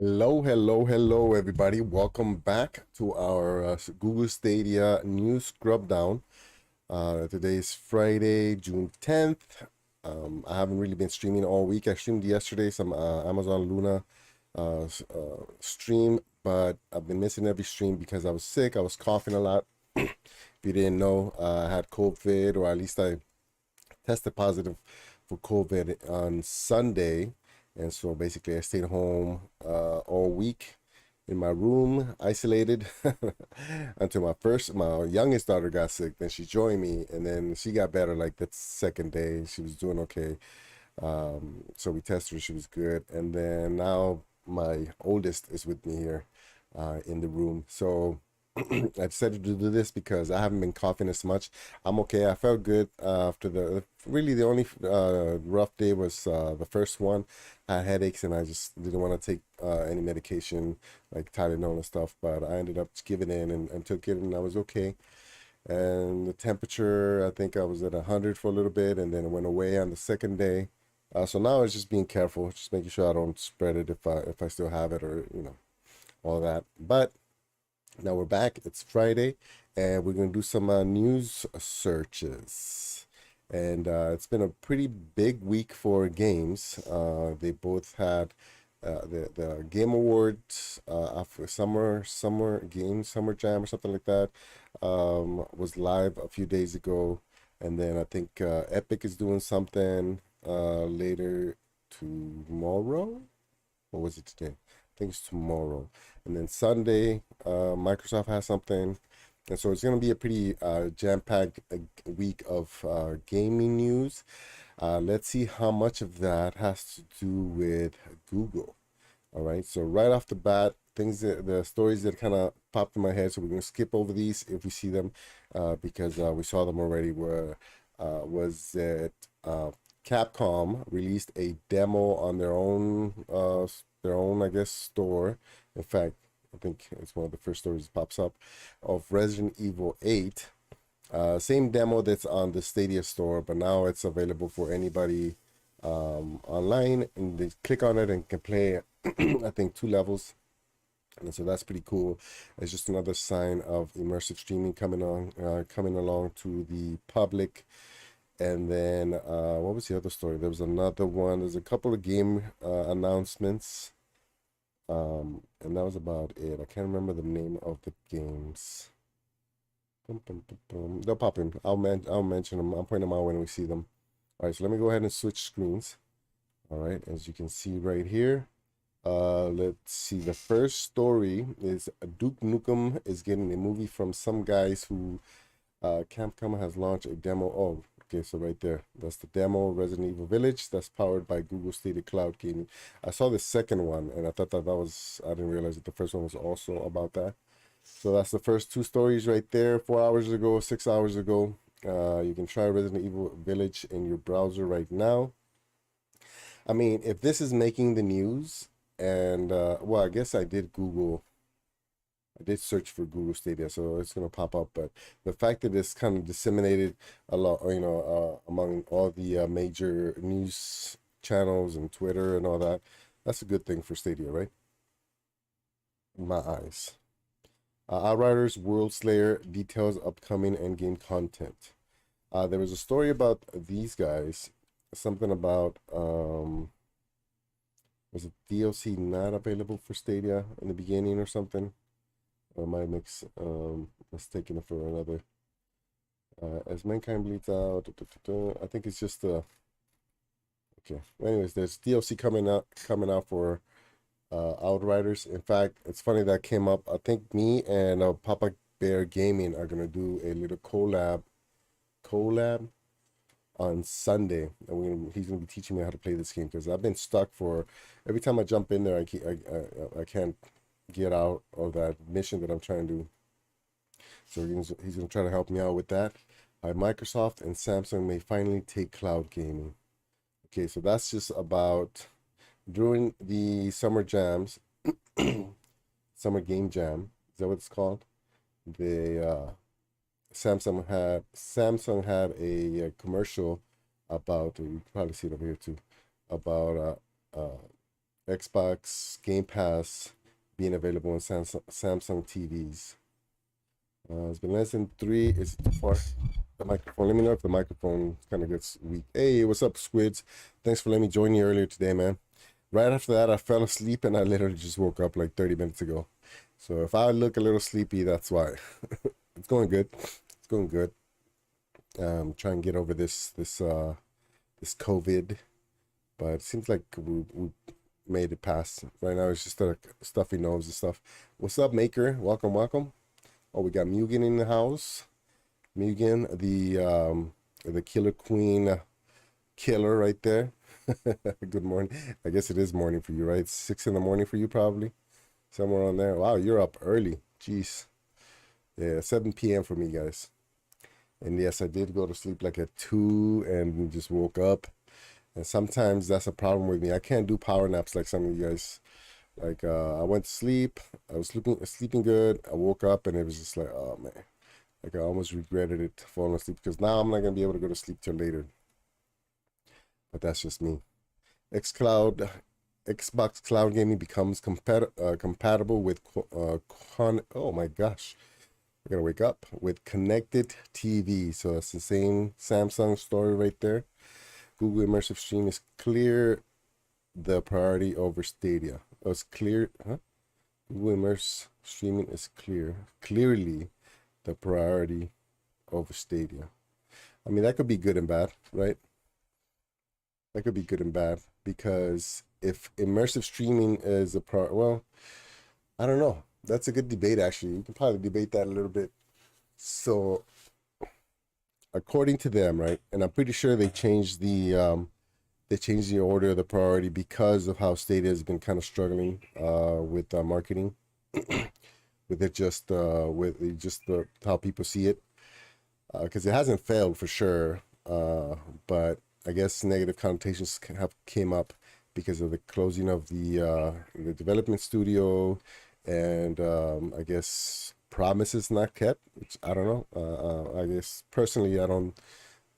Hello, everybody. Welcome back to our Google Stadia news scrub down. Today is Friday, June 10th. I haven't really been streaming all week. I streamed yesterday some Amazon Luna stream, but I've been missing every stream because I was sick. I was coughing a lot. If you didn't know, I had COVID, or at least I tested positive for COVID on Sunday. And so basically, I stayed home all week in my room, isolated, until my youngest daughter got sick. Then she joined me, and then she got better like the second day. She was doing okay. So we tested her; she was good. And then now my oldest is with me here in the room. So I decided to do this because I haven't been coughing as much. I'm okay. I felt good after the only rough day was the first one. I had headaches and I just didn't want to take any medication like Tylenol and stuff. But I ended up just giving in and took it, and I was okay. And the temperature, I think I was at 100 for a little bit, and then it went away on the second day. So now it's just being careful, just making sure I don't spread it if I still have it, or all that. But now we're back. It's Friday, and we're gonna do some news searches. And it's been a pretty big week for games. They both had the Game Awards after summer games, Summer Jam or something like that. Was live a few days ago, and then I think Epic is doing something later tomorrow. What was it today? I think it's tomorrow. And then Sunday, Microsoft has something. And so it's going to be a pretty jam-packed week of gaming news. Let's see how much of that has to do with Google. All right. So right off the bat, the stories that kind of popped in my head. So we're going to skip over these if we see them because we saw them already. Was that Capcom released a demo on their own, I guess, store. In fact, I think it's one of the first stories that pops up of Resident Evil 8. Same demo that's on the Stadia store, but now it's available for anybody online, and they click on it and can play, I think, 2 levels. And so that's pretty cool. It's just another sign of immersive streaming coming along to the public. And then what was the other story? There was another one. There's a couple of game announcements. And that was about it. I can't remember the name of the games. Boom, boom, boom, boom. They'll pop in. I'll mention them. I'll point them out when we see them. All right, so let me go ahead and switch screens. All right, as you can see right here. Let's see. The first story is Duke Nukem is getting a movie from some guys who Capcom has launched a demo. Oh, okay, so right there, that's the demo, Resident Evil Village. That's powered by Google Stadia Cloud Gaming. I saw the second one, and I thought that was, I didn't realize that the first one was also about that. So that's the first 2 stories right there, 4 hours ago, 6 hours ago. You can try Resident Evil Village in your browser right now. I mean, if this is making the news, and well, I guess I did search for Google Stadia, so it's gonna pop up. But the fact that it's kind of disseminated a lot, among all the major news channels and Twitter and all that, that's a good thing for Stadia, right? In my eyes. Outriders World Slayer details upcoming endgame content. There was a story about these guys, something about was it DLC not available for Stadia in the beginning or something? Or am I mistaken it for another? As mankind bleeds out, I think it's just okay. Anyways, there's DLC coming out for Outriders. In fact, it's funny that came up. I think me and Papa Bear Gaming are gonna do a little collab on Sunday, and he's gonna be teaching me how to play this game because I've been stuck for every time I jump in there, I can't get out of that mission that I'm trying to do. So he's gonna try to help me out with that. Microsoft and Samsung may finally take cloud gaming. Okay, so that's just about during the summer jams, summer game jam. Is that what it's called? The Samsung had a commercial about, you can probably see it over here too, about Xbox Game Pass being available on Samsung TVs. It's been less than three. Is it too far? The microphone. Let me know if the microphone kind of gets weak. Hey, what's up, Squids? Thanks for letting me join you earlier today, man. Right after that, I fell asleep and I literally just woke up like 30 minutes ago. So if I look a little sleepy, that's why. It's going good. It's going good. Trying to get over this COVID, but it seems like we made it past. Right now, it's just a stuffy nose and stuff. What's up, Maker? Welcome, welcome. Oh, we got Mugen in the house. Mugen, the Killer Queen killer right there. Good morning. I guess it is morning for you, right? It's 6 in the morning for you, probably. Somewhere on there. Wow, you're up early. Jeez. Yeah, 7 p.m. for me, guys. And yes, I did go to sleep like at 2 and just woke up. And sometimes that's a problem with me. I can't do power naps like some of you guys. Like I went to sleep, I was sleeping good. I woke up and it was just like, oh man. Like I almost regretted it falling asleep because now I'm not gonna be able to go to sleep till later. But that's just me. Xbox Cloud Gaming becomes compatible with oh my gosh. I gotta wake up with connected TV. So it's the same Samsung story right there. Google Immersive Stream is clear the priority over Stadia. Oh, it's clear, huh? Google Immersive Streaming is clearly the priority over Stadia. I mean, that could be good and bad, right? That could be good and bad because if immersive streaming is well, I don't know. That's a good debate, actually. We can probably debate that a little bit. So, according to them, right, and I'm pretty sure they changed the order of the priority because of how Stadia has been kind of struggling with marketing, with just how people see it, because it hasn't failed for sure, but I guess negative connotations have came up because of the closing of the development studio, and I guess promises not kept, which I don't know. I guess personally, I don't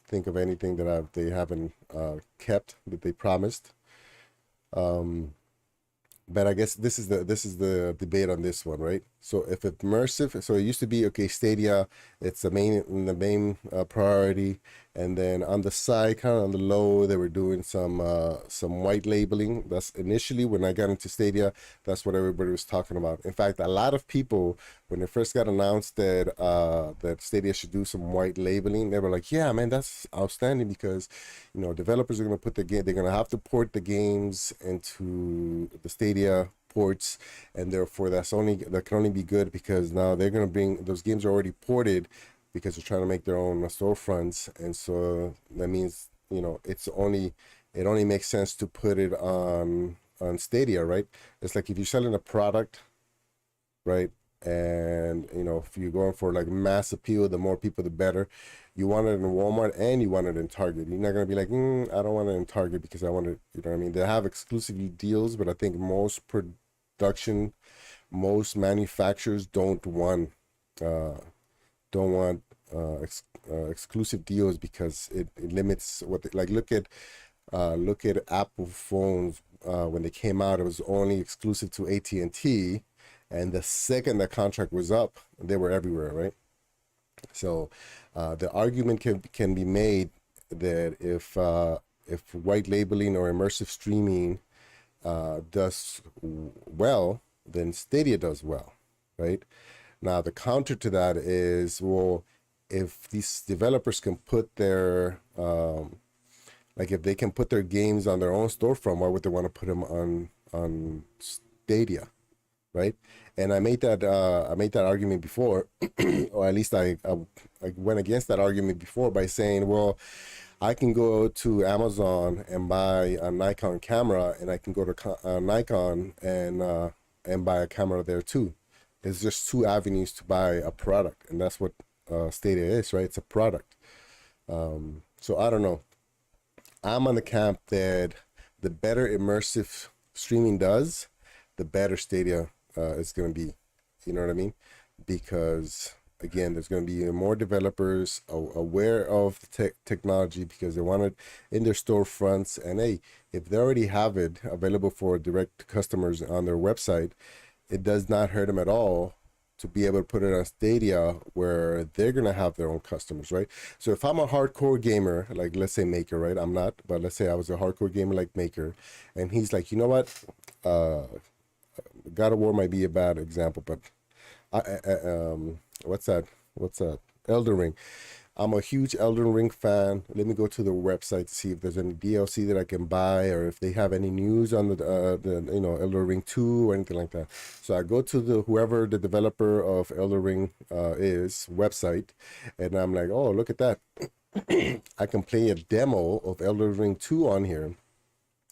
think of anything that they haven't kept that they promised. But I guess this is the debate on this one, right? So if immersive, so it used to be okay, Stadia, it's the main priority, and then on the side, kind of on the low, they were doing some white labeling. That's initially when I got into Stadia, that's what everybody was talking about. In fact, a lot of people when it first got announced that Stadia should do some white labeling, they were like, "Yeah, man, that's outstanding because developers are going to put they're going to have to port the games into the Stadia ports, and therefore that can only be good because now they're going to bring those games are already ported because they're trying to make their own storefronts, and so that means it only makes sense to put it on Stadia, right? It's like if you're selling a product, right? And if you're going for like mass appeal, the more people the better. You want it in Walmart and you want it in Target. You're not gonna be like, I don't want it in Target because I want it, you know what I mean? They have exclusive deals, but I think most manufacturers don't want exclusive deals because it limits what like look at Apple phones when they came out. It was only exclusive to AT&T, and the second the contract was up, they were everywhere, right? So the argument can be made that if white labeling or immersive streaming does well, then Stadia does well, right? Now the counter to that is, well, if these developers can put their like if they can put their games on their own storefront, why would they want to put them on Stadia, right? And I made that argument before, or at least I went against that argument before by saying, well, I can go to Amazon and buy a Nikon camera, and I can go to Nikon and buy a camera there too. There's just two avenues to buy a product, and that's what Stadia is, right? It's a product. So I don't know. I'm on the camp that the better immersive streaming does, the better Stadia is going to be. You know what I mean? Because again, there's going to be more developers aware of the technology because they want it in their storefronts. And hey, if they already have it available for direct customers on their website, it does not hurt them at all to be able to put it on Stadia where they're going to have their own customers, right? So if I'm a hardcore gamer, like let's say Maker, right? I'm not, but let's say I was a hardcore gamer like Maker, and he's like, you know what? God of War might be a bad example, but what's that? Elden Ring. I'm a huge Elden Ring fan. Let me go to the website to see if there's any DLC that I can buy, or if they have any news on the Elden Ring 2 or anything like that. So I go to whoever the developer of Elden Ring is website, and I'm like, oh, look at that. I can play a demo of Elden Ring 2 on here.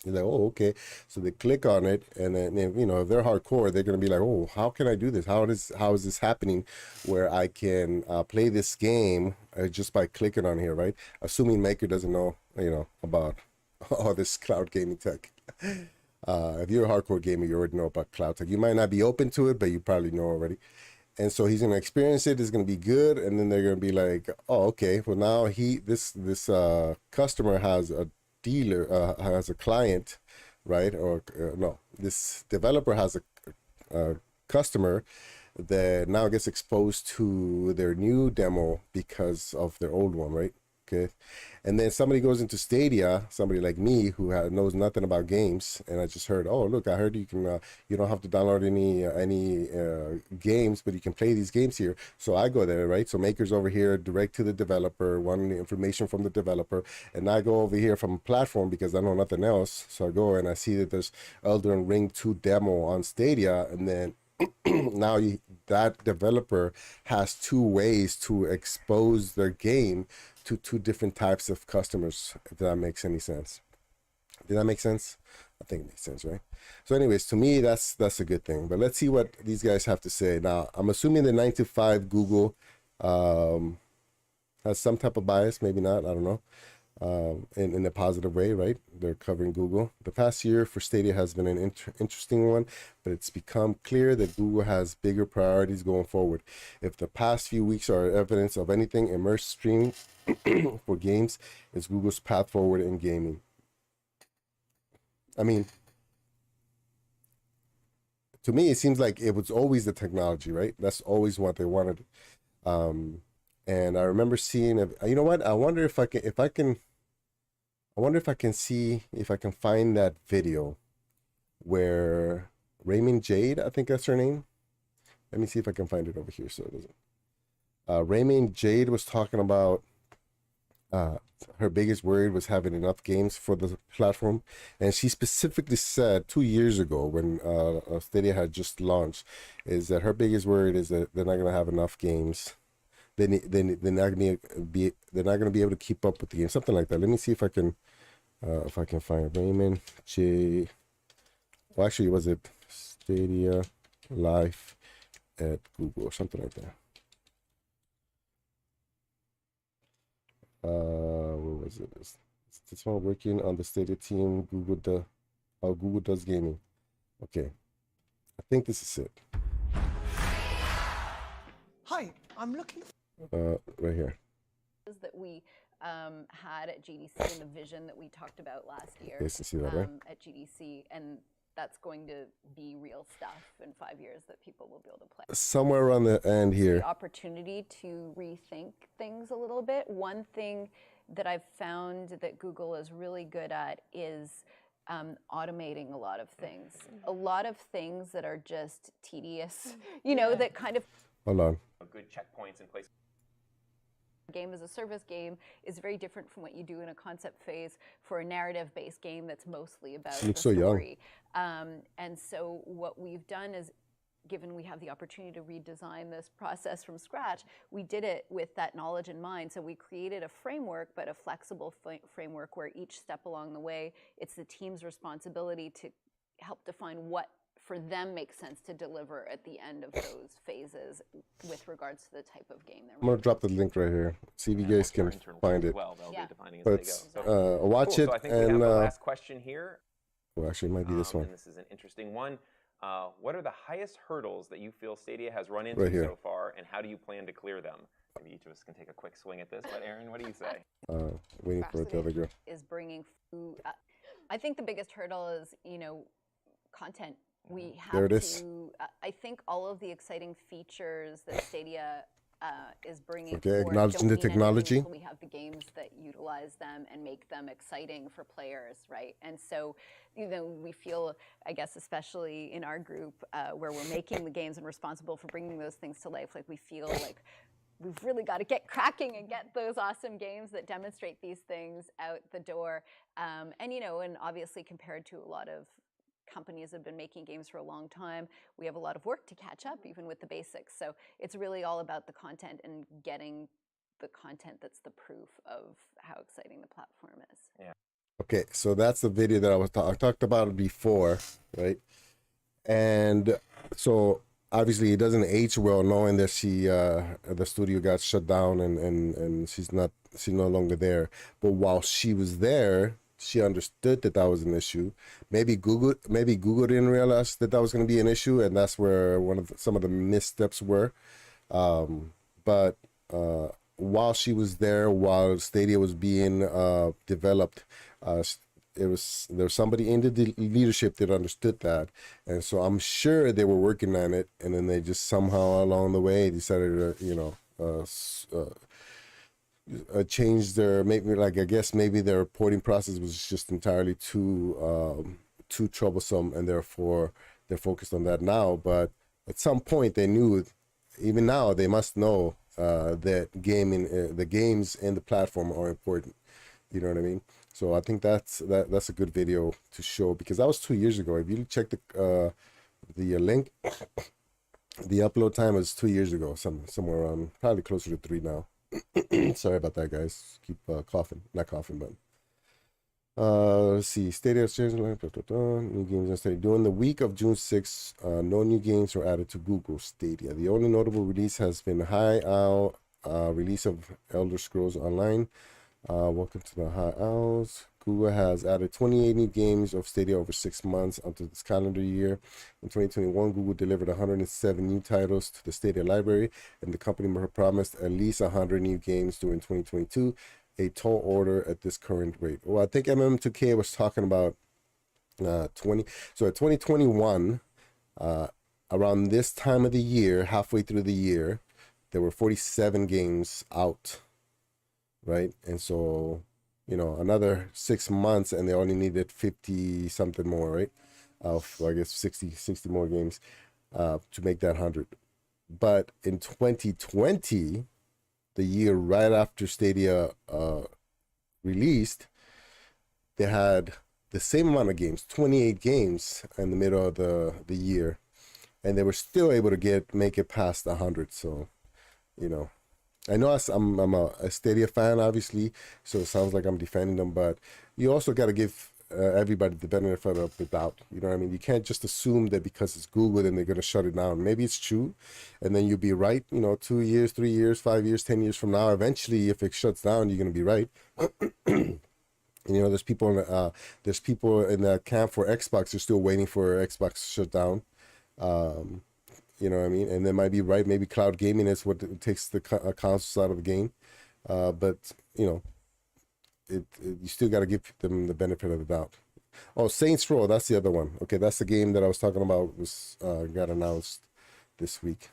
You're like, oh, okay. So they click on it, and then, if they're hardcore, they're gonna be like, oh, how can I do this? How is this happening where I can play this game just by clicking on here, right? Assuming Maker doesn't know, about all this cloud gaming tech. If you're a hardcore gamer, you already know about cloud tech. You might not be open to it, but you probably know already. And so he's gonna experience it. It's gonna be good, and then they're gonna be like, oh, okay. Well, now this customer has a dealer has a client, right? Or no, this developer has a customer that now gets exposed to their new demo because of their old one, right? Okay. And then somebody goes into Stadia, somebody like me who knows nothing about games, and I just heard, oh, look, I heard you can you don't have to download any games, but you can play these games here. So I go there, right? So Maker's over here, direct to the developer, wanting the information from the developer, and I go over here from a platform because I know nothing else. So I go and I see that there's Elden Ring 2 demo on Stadia, and then now that developer has two ways to expose their game to two different types of customers, if that makes any sense. Did that make sense? I think it makes sense, right? So anyways, to me, that's a good thing. But let's see what these guys have to say. Now, I'm assuming the 9 to 5 Google has some type of bias, maybe not, I don't know. In a positive way, right? They're covering Google. The past year for Stadia has been an interesting one, but it's become clear that Google has bigger priorities going forward. If the past few weeks are evidence of anything, immersive streaming for games is Google's path forward in gaming. I mean, to me, it seems like it was always the technology, right? That's always what they wanted. And I remember seeing, you know what? I wonder if I can see if I can find that video where Raymond Jade, I think that's her name. Let me see if I can find it over here so it doesn't. Raymond Jade was talking about her biggest worry was having enough games for the platform, and she specifically said 2 years ago when Stadia had just launched, is that her biggest worry is that they're not going to have enough games. They're not going to be able to keep up with the game, something like that. Let me see if I can find Raymond J. Well, actually, was it Stadia Live at Google or something like that? What was it? Is this one working on the Stadia team? How Google does gaming. Okay, I think this is it. Hi, I'm looking. Right here. That we had at GDC and the vision that we talked about last year See that, right? at GDC, and that's going to be real stuff in 5 years that people will be able to play. Somewhere around the end here. The opportunity to rethink things a little bit. One thing that I've found that Google is really good at is automating a lot of things. A lot of things that are just tedious, that kind of... Hold on. Good checkpoints in place. Game as a service game is very different from what you do in a concept phase for a narrative-based game that's mostly about the story. And so what we've done is, given we have the opportunity to redesign this process from scratch, we did it with that knowledge in mind. So we created a framework, but a flexible framework where each step along the way, it's the team's responsibility to help define what for them makes sense to deliver at the end of those phases with regards to the type of game they're I'm going to drop the link right here. See if you guys can find it. Well, they'll be defining as But they go. watch Cool. it. So I think and we have the last question here. Well, actually, it might be this one. And this is an interesting one. What are the highest hurdles that you feel Stadia has run into so far are, and how do you plan to clear them? Maybe each of us can take a quick swing at this, but Aaron, what do you say? Waiting for the other girl. Is bringing food. I think the biggest hurdle is, content. We have There it is. I think all of the exciting features that Stadia is bringing Okay, forward acknowledging don't the mean anything technology. until we have the games that utilize them and make them exciting for players, right? And so, we feel, I guess, especially in our group where we're making the games and responsible for bringing those things to life, like we feel like we've really got to get cracking and get those awesome games that demonstrate these things out the door. And obviously compared to a lot of companies that have been making games for a long time, we have a lot of work to catch up, even with the basics. So it's really all about the content and getting the content that's the proof of how exciting the platform is. Yeah. Okay, so that's the video that I talked about it before, right? And so obviously it doesn't age well knowing that the studio got shut down and she's no longer there. But while she was there, she understood that was an issue. Maybe Google didn't realize that was going to be an issue, and that's where some of the missteps were. But while she was there, while Stadia was being developed, there was somebody in the leadership that understood that, and so I'm sure they were working on it, and then they just somehow along the way decided to changed their maybe their reporting process was just entirely too troublesome, and therefore they're focused on that now. But at some point they knew, even now they must know that the games and the platform are important. You know what I mean? So I think that's a good video to show, because that was 2 years ago. If you check the link, the upload time was 2 years ago, somewhere around, probably closer to 3 now. Sorry about that, guys. Keep not coughing, but let's see. Stadia exchange new games on Stadia. During the week of June 6th, no new games were added to Google Stadia. The only notable release has been High Owl release of Elder Scrolls Online. Welcome to the High Owls. Google has added 28 new games of Stadia over 6 months until this calendar year. In 2021, Google delivered 107 new titles to the Stadia library, and the company promised at least 100 new games during 2022, a tall order at this current rate. Well, I think MM2K was talking about 20. So at 2021, around this time of the year, halfway through the year, there were 47 games out, right? And so, another 6 months and they only needed 50 something more, right? I guess 60 more games to make that 100. But in 2020, the year right after Stadia released, they had the same amount of games, 28 games in the middle of the year, and they were still able to make it past 100. So, I know I'm a Stadia fan, obviously, so it sounds like I'm defending them, but you also got to give everybody the benefit of the doubt. You know what I mean? You can't just assume that because it's Google, then they're going to shut it down. Maybe it's true, and then you'll be right, 2 years, 3 years, 5 years, 10 years from now. Eventually, if it shuts down, you're going to be right. There's people in that camp for Xbox. They're still waiting for Xbox to shut down. You know what I mean? And they might be right. Maybe cloud gaming is what takes the consoles out of the game. But, you still got to give them the benefit of the doubt. Oh, Saints Row, that's the other one. Okay, that's the game that I was talking about, got announced this week.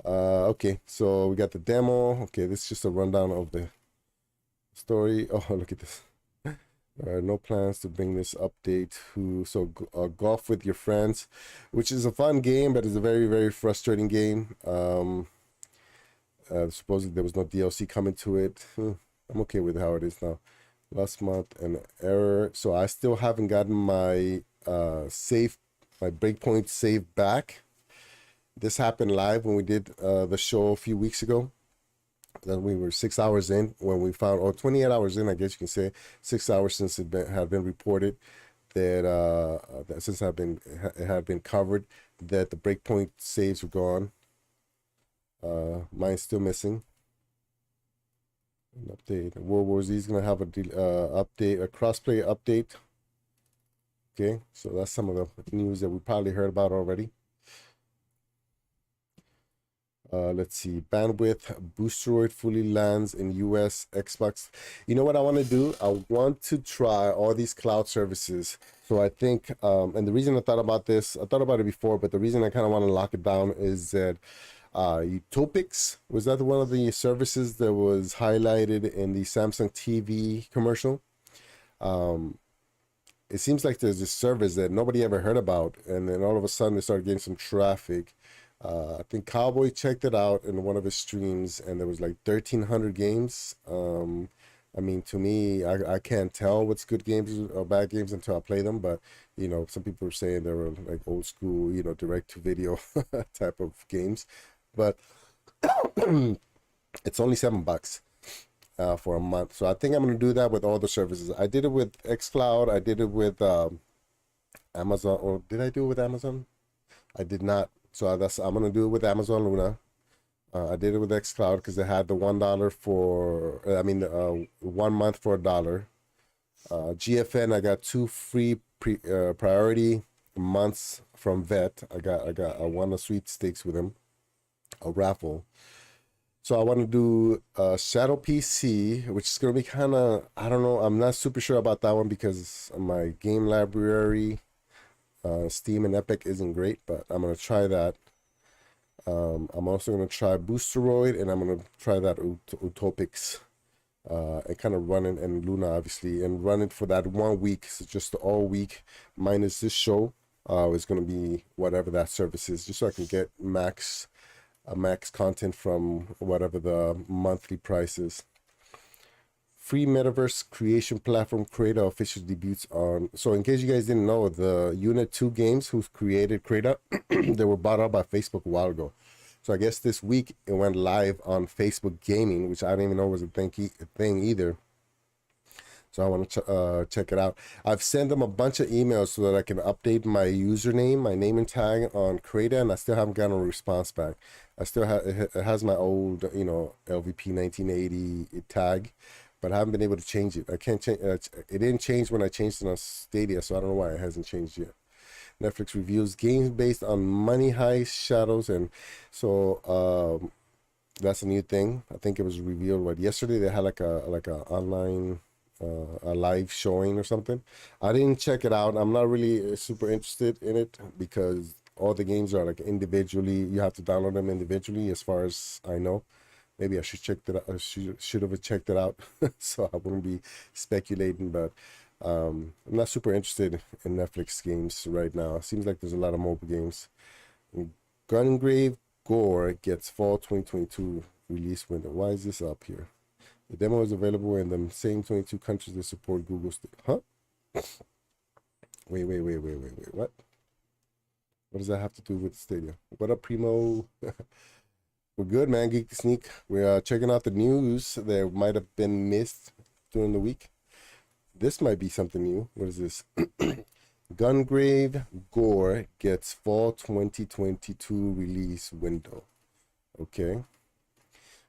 Okay, so we got the demo. Okay, this is just a rundown of the story. Oh, look at this. There are no plans to bring this update to golf with your friends, which is a fun game, but it's a very, very frustrating game. Supposedly there was no DLC coming to it. I'm okay with how it is now. Last month, an error. So I still haven't gotten my breakpoint save back. This happened live when we did the show a few weeks ago. Then we were 6 hours in when we found, or 28 hours in, I guess you can say, 6 hours since it had been reported that since it had been covered that the breakpoint saves were gone. Mine's still missing. An update. World War Z is gonna have a crossplay update. Okay, so that's some of the news that we probably heard about already. Let's see, bandwidth boosteroid fully lands in US Xbox. You know what I want to do? I want to try all these cloud services. So I think, and the reason I thought about this, I thought about it before, but the reason I kind of want to lock it down is that Utopics, was that one of the services that was highlighted in the Samsung TV commercial? It seems like there's this service that nobody ever heard about, and then all of a sudden they started getting some traffic. I think Cowboy checked it out in one of his streams, and there was like 1,300 games. I mean, to me, I can't tell what's good games or bad games until I play them. But you know, some people are saying they were like old school, you know, direct to video type of games. But it's only $7 for a month. So I think I'm gonna do that with all the services. I did it with xCloud. I did it with Amazon. Or did I do it with Amazon? I did not. So I'm gonna do it with Amazon Luna. I did it with xCloud because they had the $1 for, 1 month for $1. GFN, I got 2 free priority months from Vet. I won a sweepstakes with him, a raffle. So I want to do Shadow PC, which is gonna be kind of, I don't know. I'm not super sure about that one because my game library, Steam and Epic isn't great, but I'm gonna try that. I'm also gonna try Boosteroid, and I'm gonna try that Utopics, and kind of run it, and Luna obviously, and run it for that 1 week. So just all week minus this show. Is gonna be whatever that service is, just so I can get max content from whatever the monthly price is. Free metaverse creation platform Creator official debuts on. So in case you guys didn't know, the Unit 2 games who created Creator, they were bought out by Facebook a while ago. So I guess this week it went live on Facebook Gaming, which I didn't even know was a thing either. So I want to check it out. I've sent them a bunch of emails so that I can update my username, my name and tag on Creator, and I still haven't gotten a response back. I still have it has my old, you know, LVP 1980 tag, but I haven't been able to change it. I can't change. It didn't change when I changed it on Stadia, so I don't know why it hasn't changed yet. Netflix reviews games based on Money Heist, Shadows, and so that's a new thing. I think it was revealed yesterday. They had like a online a live showing or something. I didn't check it out. I'm not really super interested in it because all the games are like individually. You have to download them individually, as far as I know. Maybe I should check that out. I should have checked it out, so I wouldn't be speculating. But I'm not super interested in Netflix games right now. It seems like there's a lot of mobile games. Gungrave Gore gets fall 2022 release window. Why is this up here? The demo is available in the same 22 countries that support Google Stadia. Huh? Wait. What? What does that have to do with Stadia? What up, Primo? We're good, man. Geek to Sneak. We're checking out the news that might have been missed during the week. This might be something new. What is this? Gungrave Gore gets fall 2022 release window. Okay.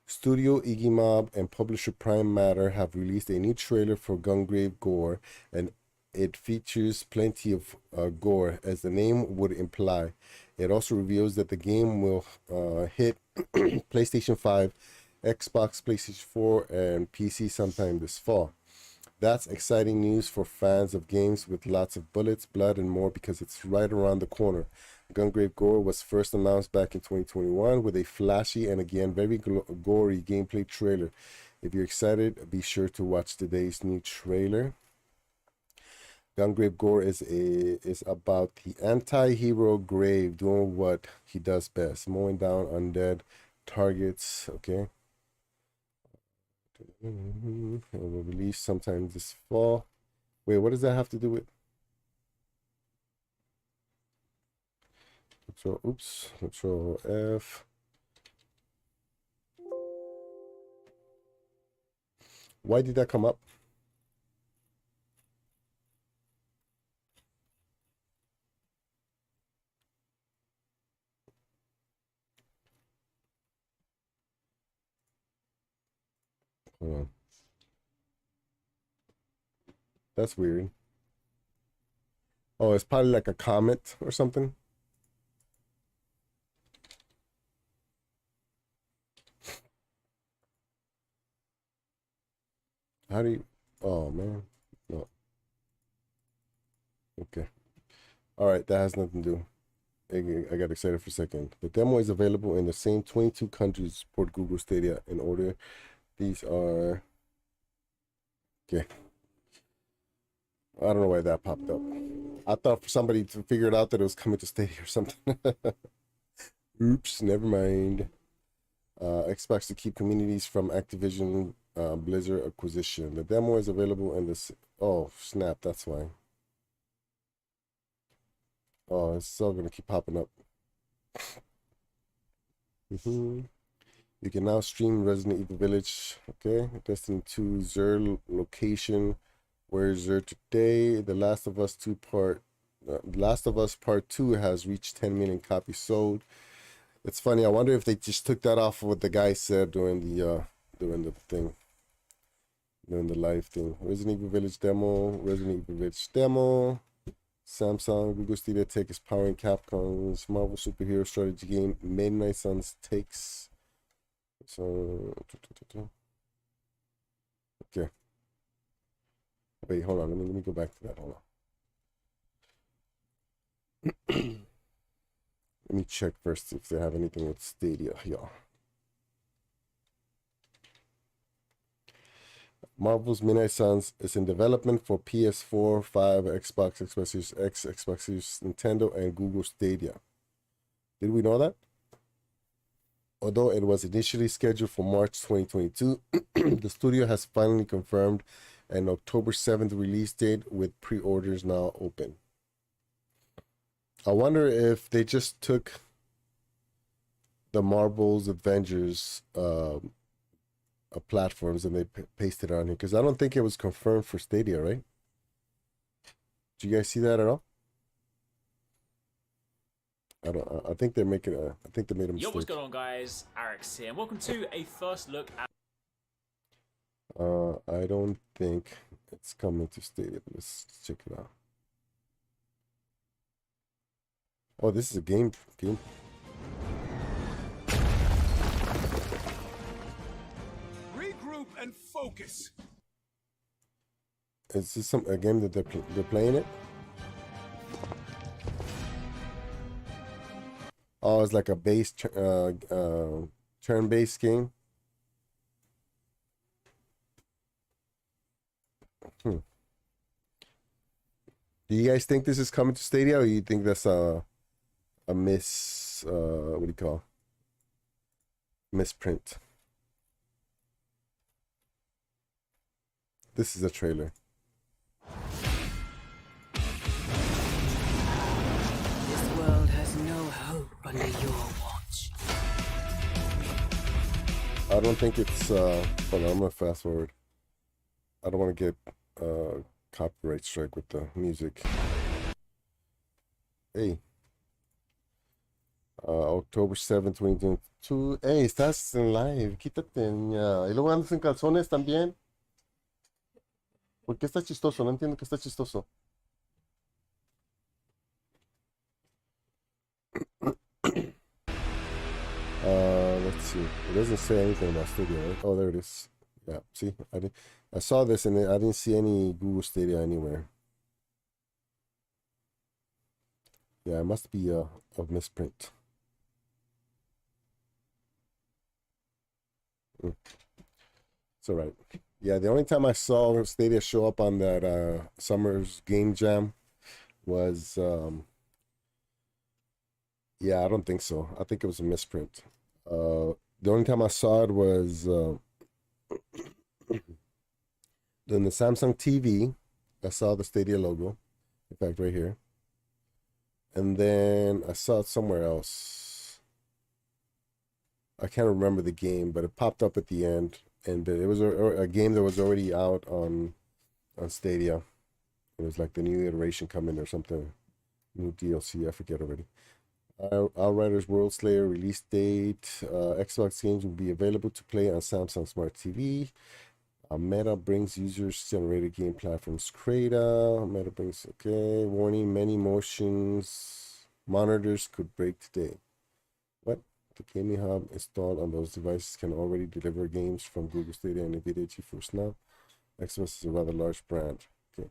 Studio Iggy Mob and publisher Prime Matter have released a new trailer for Gungrave Gore, and it features plenty of gore, as the name would imply. It also reveals that the game will hit PlayStation 5, Xbox, PlayStation 4, and PC sometime this fall. That's exciting news for fans of games with lots of bullets, blood, and more, because it's right around the corner. Gungrave Gore was first announced back in 2021 with a flashy and again very gory gameplay trailer. If you're excited, be sure to watch today's new trailer. Gungrave Gore is about the anti-hero Grave doing what he does best, mowing down undead targets. Okay. It will release sometime this fall. Wait, what does that have to do with? Control F. Why did that come up? Hold on. That's weird. Oh, it's probably like a comment or something. How do you? Oh man, no. Okay. All right, that has nothing to do. I got excited for a second. The demo is available in the same 22 countries support Google Stadia in order. These are okay. I don't know why that popped up. I thought for somebody to figure it out that it was coming to Stadia or something. Oops, never mind. Expects to keep communities from Activision Blizzard acquisition. The demo is available in this. Oh snap! That's why. Oh, it's still gonna keep popping up. You can now stream Resident Evil Village. Okay, Destiny 2 Zer location. Where's Zer today? The Last of Us Part 2 has reached 10 million copies sold. It's funny. I wonder if they just took that off of what the guy said during the live thing. Resident Evil Village demo. Samsung, Google Stadia Tech is powering Capcom's Marvel superhero strategy game Midnight Suns takes. So, okay. Wait, hold on. Let me go back to that. Hold on. Let me check first if they have anything with Stadia, y'all. Marvel's Midnight Suns is in development for PS4, 5, Xbox, Xbox Series X, Xbox Series Nintendo, and Google Stadia. Did we know that? Although it was initially scheduled for March 2022, the studio has finally confirmed an October 7th release date with pre-orders now open. I wonder if they just took the Marvel's Avengers platforms and they pasted it on here, because I don't think it was confirmed for Stadia, right? Do you guys see that at all? I think they're making a. I think they made a mistake. Yo, what's going on, guys? Arix here, and welcome to a first look at. I don't think it's coming to Stadia. Let's check it out. Oh, this is a game. Regroup and focus. Is this a game that they're playing it? Oh, it's like a turn-based game. Do you guys think this is coming to Stadia, or you think that's a what do you call? Misprint. This is a trailer. This world has no hope under your watch. I don't think it's hold on, I'm gonna fast forward. I don't want to get copyright strike with the music. Hey. October 7th, 2022. Hey, estás en live. Quítate, niña. Y luego andas en calzones también. ¿Por qué está chistoso? No entiendo que está chistoso. Let's see. It doesn't say anything about Stadia, right? Oh, there it is. Yeah, see, I saw this and I didn't see any Google Stadia anywhere. Yeah, it must be a misprint. It's all right. Yeah, the only time I saw Stadia show up on that Summer's Game Jam was, yeah, I don't think so. I think it was a misprint. The only time I saw it was in the Samsung TV. I saw the Stadia logo, in fact, right here. And then I saw it somewhere else. I can't remember the game, but it popped up at the end. And it was a game that was already out on Stadia. It was like the new iteration coming or something. New DLC, I forget already. Outriders World Slayer release date. Xbox games will be available to play on Samsung Smart TV. Meta brings users-generated game platforms Crata. Meta brings, okay. Warning, many motions monitors could break today. What? The gaming hub installed on those devices can already deliver games from Google Stadia and NVIDIA GeForce Now. Xbox is a rather large brand. Okay.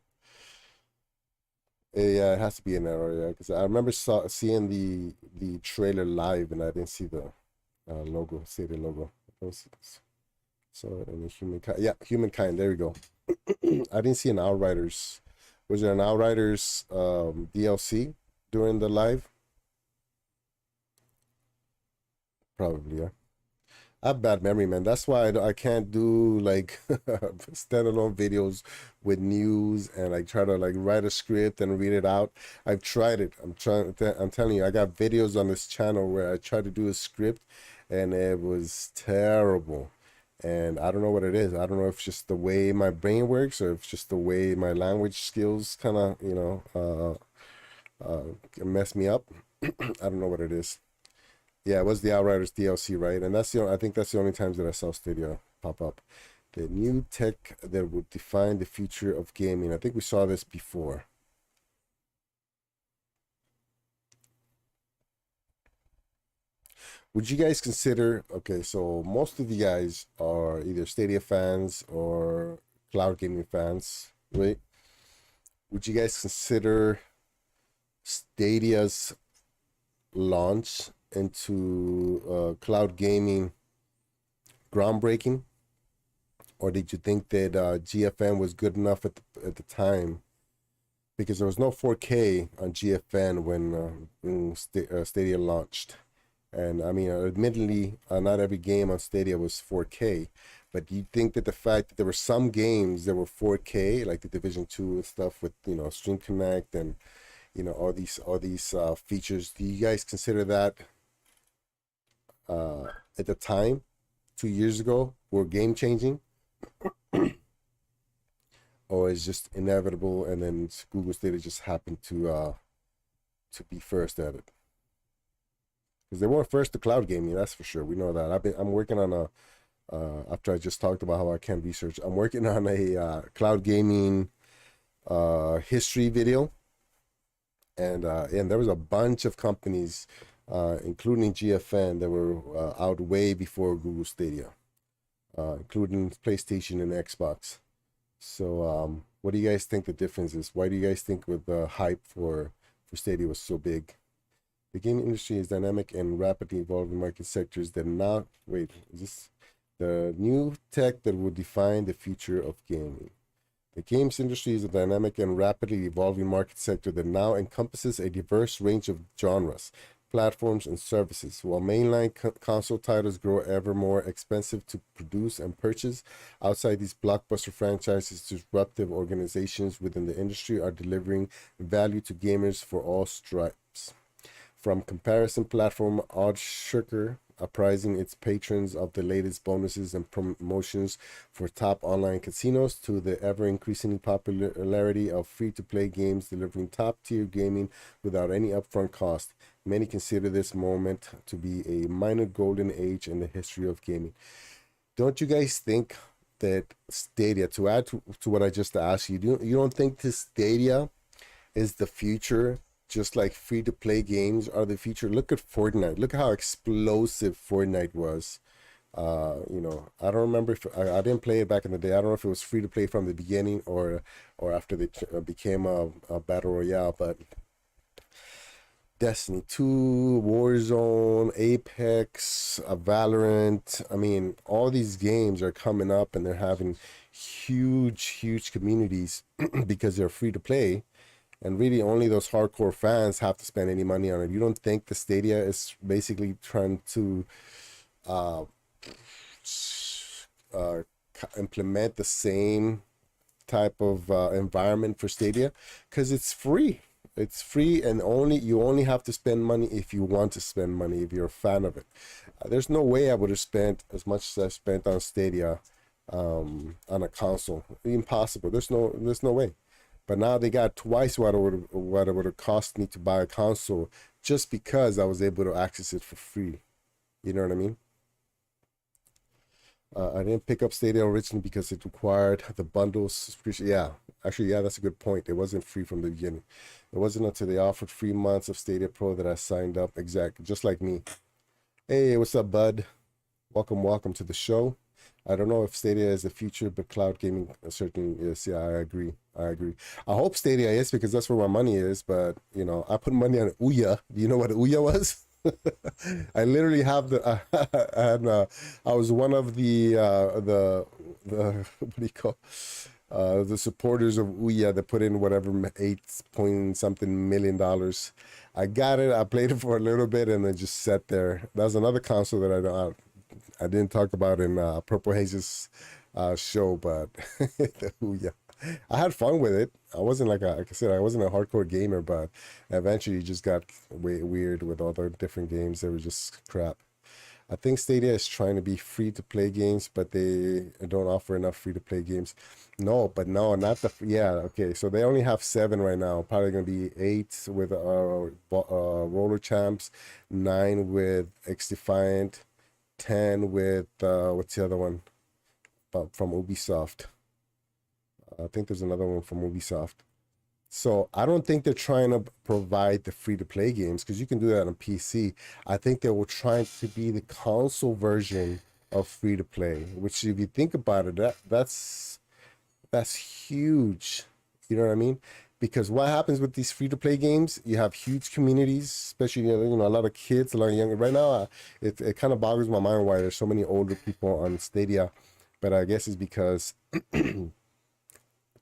Yeah, it has to be an error, yeah, because I remember seeing the trailer live and I didn't see the logo, Stadia logo. So, and the Humankind, yeah, Humankind, there we go. I didn't see an Outriders. Was there an Outriders DLC during the live? Probably, yeah. I have bad memory, man. That's why I can't do like standalone videos with news and like try to like write a script and read it out. I've tried it. I'm telling you, I got videos on this channel where I tried to do a script and it was terrible. And I don't know what it is. I don't know if it's just the way my brain works or if it's just the way my language skills kind of, mess me up. I don't know what it is. Yeah, it was the Outriders DLC, right? And I think that's the only times that I saw Stadia pop up. The new tech that would define the future of gaming. I think we saw this before. Would you guys consider, okay, so most of you guys are either Stadia fans or cloud gaming fans, right? Would you guys consider Stadia's launch into cloud gaming groundbreaking? Or did you think that GFN was good enough at the time? Because there was no 4K on GFN when Stadia launched. And I mean, admittedly, not every game on Stadia was 4K. But do you think that the fact that there were some games that were 4K, like the Division 2 and stuff with, Stream Connect and, all these features, do you guys consider that at the time, 2 years ago, were game changing? Or is just inevitable and then Google Stadia just happened to be first at it? Because they weren't first to cloud gaming, that's for sure. We know that. I'm working on a after I just talked about how I can research, I'm working on a cloud gaming history video, and there was a bunch of companies, including GFN, that were out way before Google Stadia, including PlayStation and Xbox. So, what do you guys think the difference is? Why do you guys think with the hype for Stadia was so big? The gaming industry is dynamic and rapidly evolving market sectors that now, wait, is this the new tech that will define the future of gaming? The games industry is a dynamic and rapidly evolving market sector that now encompasses a diverse range of genres, platforms, and services. While mainline console titles grow ever more expensive to produce and purchase, outside these blockbuster franchises, disruptive organizations within the industry are delivering value to gamers for all stripes. From comparison platform Oddshark apprising its patrons of the latest bonuses and promotions for top online casinos to the ever-increasing popularity of free-to-play games delivering top-tier gaming without any upfront cost. Many consider this moment to be a minor golden age in the history of gaming. Don't you guys think that Stadia, to add to what I just asked you, you don't think this Stadia is the future? Just like free-to-play games are the future. Look at Fortnite. Look how explosive Fortnite was. I don't remember if I didn't play it back in the day. I don't know if it was free-to-play from the beginning or after they became a battle royale. But Destiny 2, Warzone, Apex, Valorant. I mean, all these games are coming up and they're having huge communities because they're free-to-play. And really only those hardcore fans have to spend any money on it. You don't think the Stadia is basically trying to implement the same type of environment for Stadia? Because it's free. It's free, and you only have to spend money if you want to spend money, if you're a fan of it. There's no way I would have spent as much as I spent on Stadia on a console. Impossible. There's no way. But now they got twice what it would have cost me to buy a console just because I was able to access it for free. You know what I mean? I didn't pick up Stadia originally because it required the bundle subscription. Yeah, actually, yeah, that's a good point. It wasn't free from the beginning. It wasn't until they offered 3 months of Stadia Pro that I signed up. Exactly, just like me. Hey, what's up, bud? Welcome to the show. I don't know if Stadia is the future, but cloud gaming certainly is. Yeah, I agree. I agree. I hope Stadia is because that's where my money is. But you know, I put money on Ouya. Do you know what Ouya was? I literally have the. And I was one of the what do you call the supporters of Ouya that put in whatever 8 point something million dollars. I got it. I played it for a little bit and then just sat there. That's another console that I didn't talk about in Purple Haze's show, but the Ouya. I had fun with it. I wasn't like I said, I wasn't a hardcore gamer, but eventually it just got weird with all the different games. They were just crap. I think Stadia is trying to be free to play games, but they don't offer enough free to play games. No, but no, not the yeah. Okay, so they only have 7 right now. Probably gonna be 8 with Roller Champs, 9 with X Defiant, 10 with what's the other one? From Ubisoft. I think there's another one from Ubisoft. So I don't think they're trying to provide the free-to-play games because you can do that on PC. I think they were trying to be the console version of free-to-play, which if you think about it, that's huge. You know what I mean? Because what happens with these free-to-play games, you have huge communities, especially you know a lot of kids, a lot of younger. Right now, it kind of boggles my mind why there's so many older people on Stadia, but I guess it's because to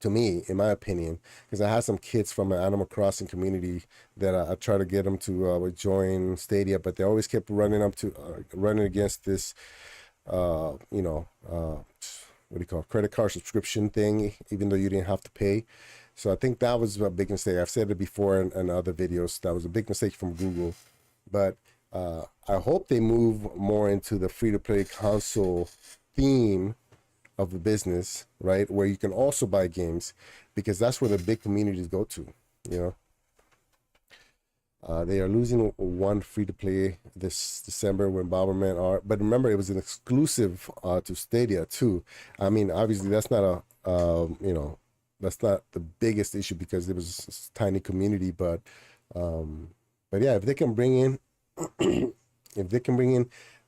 me, in my opinion, because I had some kids from an Animal Crossing community that I try to get them to join Stadia, but they always kept running against this, what do you call it, credit card subscription thing, even though you didn't have to pay. So I think that was a big mistake. I've said it before in other videos. That was a big mistake from Google. But I hope they move more into the free-to-play console theme of the business, right? Where you can also buy games, because that's where the big communities go to, you know. They are losing one free-to-play this December when Bomberman are, but remember it was an exclusive to Stadia too. I mean, obviously that's not that's not the biggest issue because it was a tiny community, but yeah, if they can bring in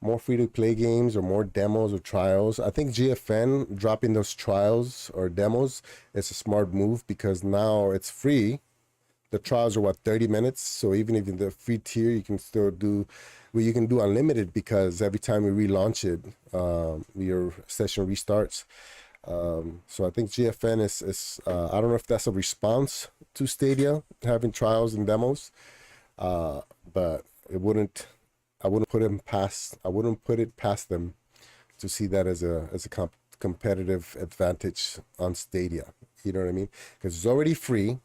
more free-to-play games or more demos or trials, I think GFN dropping those trials or demos is a smart move because now it's free. The trials are 30 minutes, so even if in the free tier you can still do, well, you can do unlimited because every time you relaunch it, your session restarts. So I think GFN is I don't know if that's a response to Stadia having trials and demos, but I wouldn't put it past them to see that as a competitive advantage on Stadia. You know what I mean? Because it's already free.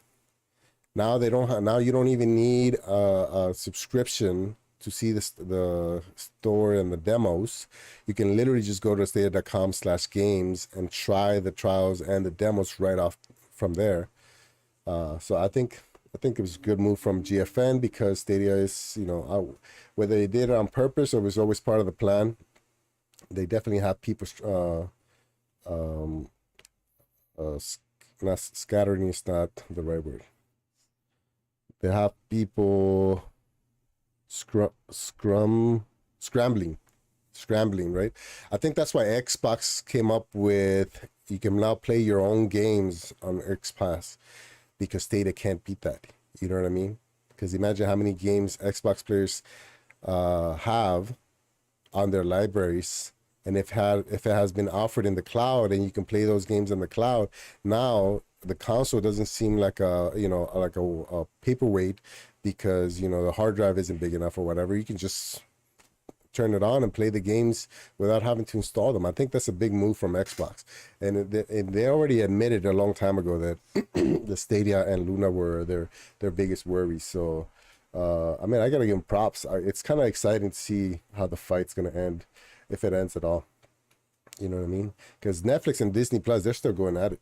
Now you don't even need a subscription to see the store and the demos. You can literally just go to stadia.com/games and try the trials and the demos right off from there. So I think it was a good move from GFN because Stadia is, whether they did it on purpose or it was always part of the plan, they definitely have people not scattering is not the right word. They have people scrambling, right? I think that's why Xbox came up with you can now play your own games on Xbox because Stadia can't beat that. You know what I mean? Because imagine how many games Xbox players have on their libraries, and if it has been offered in the cloud and you can play those games in the cloud, now the console doesn't seem like a paperweight because the hard drive isn't big enough or whatever. You can just turn it on and play the games without having to install them. I think that's a big move from Xbox, and they already admitted a long time ago that the Stadia and Luna were their biggest worries. So I mean, I gotta give them props. It's kind of exciting to see how the fight's gonna end, if it ends at all. You know what I mean? Because Netflix and Disney Plus, they're still going at it.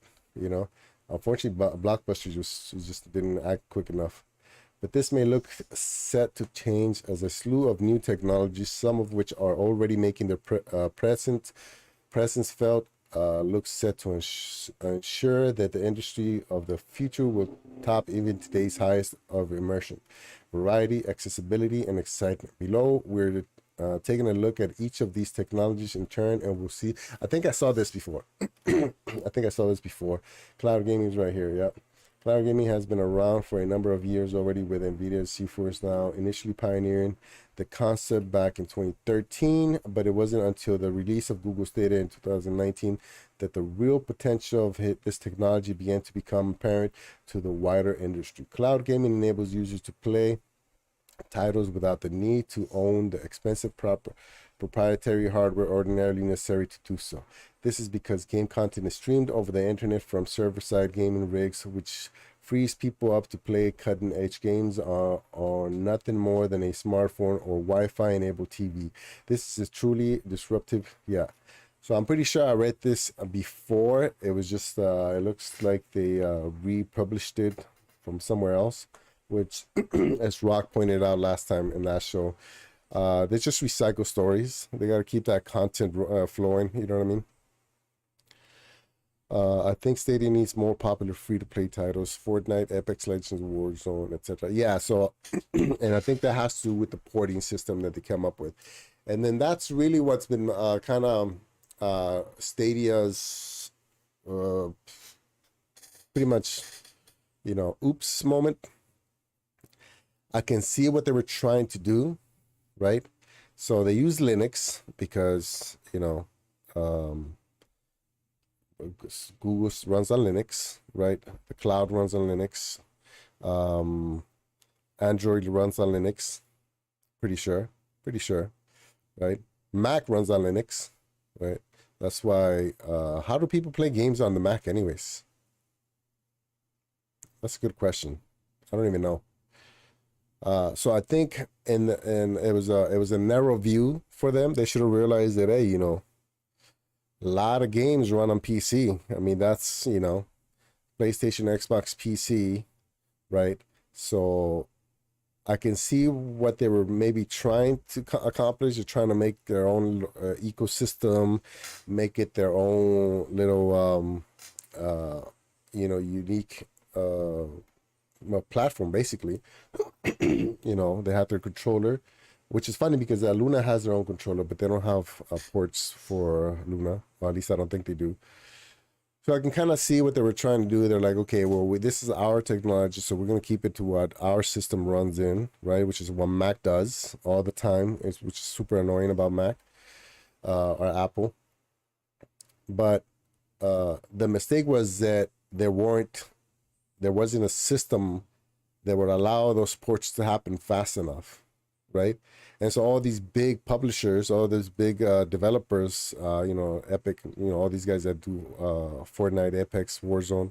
Unfortunately, Blockbuster just didn't act quick enough. But this may look set to change as a slew of new technologies, some of which are already making their presence felt, looks set to ensure that the industry of the future will top even today's highest of immersion, variety, accessibility, and excitement. Below, we're taking a look at each of these technologies in turn, and we'll see. I think I saw this before. I think I saw this before. Cloud gaming is right here. Yep. Cloud gaming has been around for a number of years already, with NVIDIA's GeForce Now initially pioneering the concept back in 2013, but it wasn't until the release of Google Stadia in 2019 that the real potential of this technology began to become apparent to the wider industry. Cloud gaming enables users to play titles without the need to own the expensive proprietary hardware ordinarily necessary to do so. This is because game content is streamed over the internet from server-side gaming rigs, which frees people up to play cutting-edge games on nothing more than a smartphone or Wi-Fi enabled TV. This is truly disruptive. Yeah. So I'm pretty sure I read this before. It was just, it looks like they republished it from somewhere else, which, as Rock pointed out last time in that show, they just recycle stories. They got to keep that content flowing. You know what I mean? I think Stadia needs more popular free-to-play titles: Fortnite, Apex Legends, Warzone, etc. Yeah, so, and I think that has to do with the porting system that they came up with. And then that's really what's been kind of Stadia's pretty much, you know, oops moment. I can see what they were trying to do, right? So they use Linux because, you know, Google runs on Linux, right? The cloud runs on Linux. Android runs on Linux, pretty sure, right? Mac runs on Linux, right? That's why, how do people play games on the Mac anyways? That's a good question. I don't even know. So I think it was a narrow view for them. They should have realized that, hey, you know, a lot of games run on PC. I mean, that's, you know, PlayStation, Xbox, PC, right? So I can see what they were maybe trying to accomplish. They're trying to make their own ecosystem, make it their own little, you know, unique platform, basically. You know, they have their controller, which is funny because Luna has their own controller, but they don't have ports for Luna. Well, at least I don't think they do. So I can kind of see what they were trying to do. They're like, okay, well, this is our technology, so we're going to keep it to what our system runs in, right? Which is what Mac does all the time, which is super annoying about Mac or Apple. But the mistake was that there wasn't a system that would allow those ports to happen fast enough, right? And so all these big publishers, all these big developers, you know, Epic, you know, all these guys that do Fortnite, Apex, Warzone,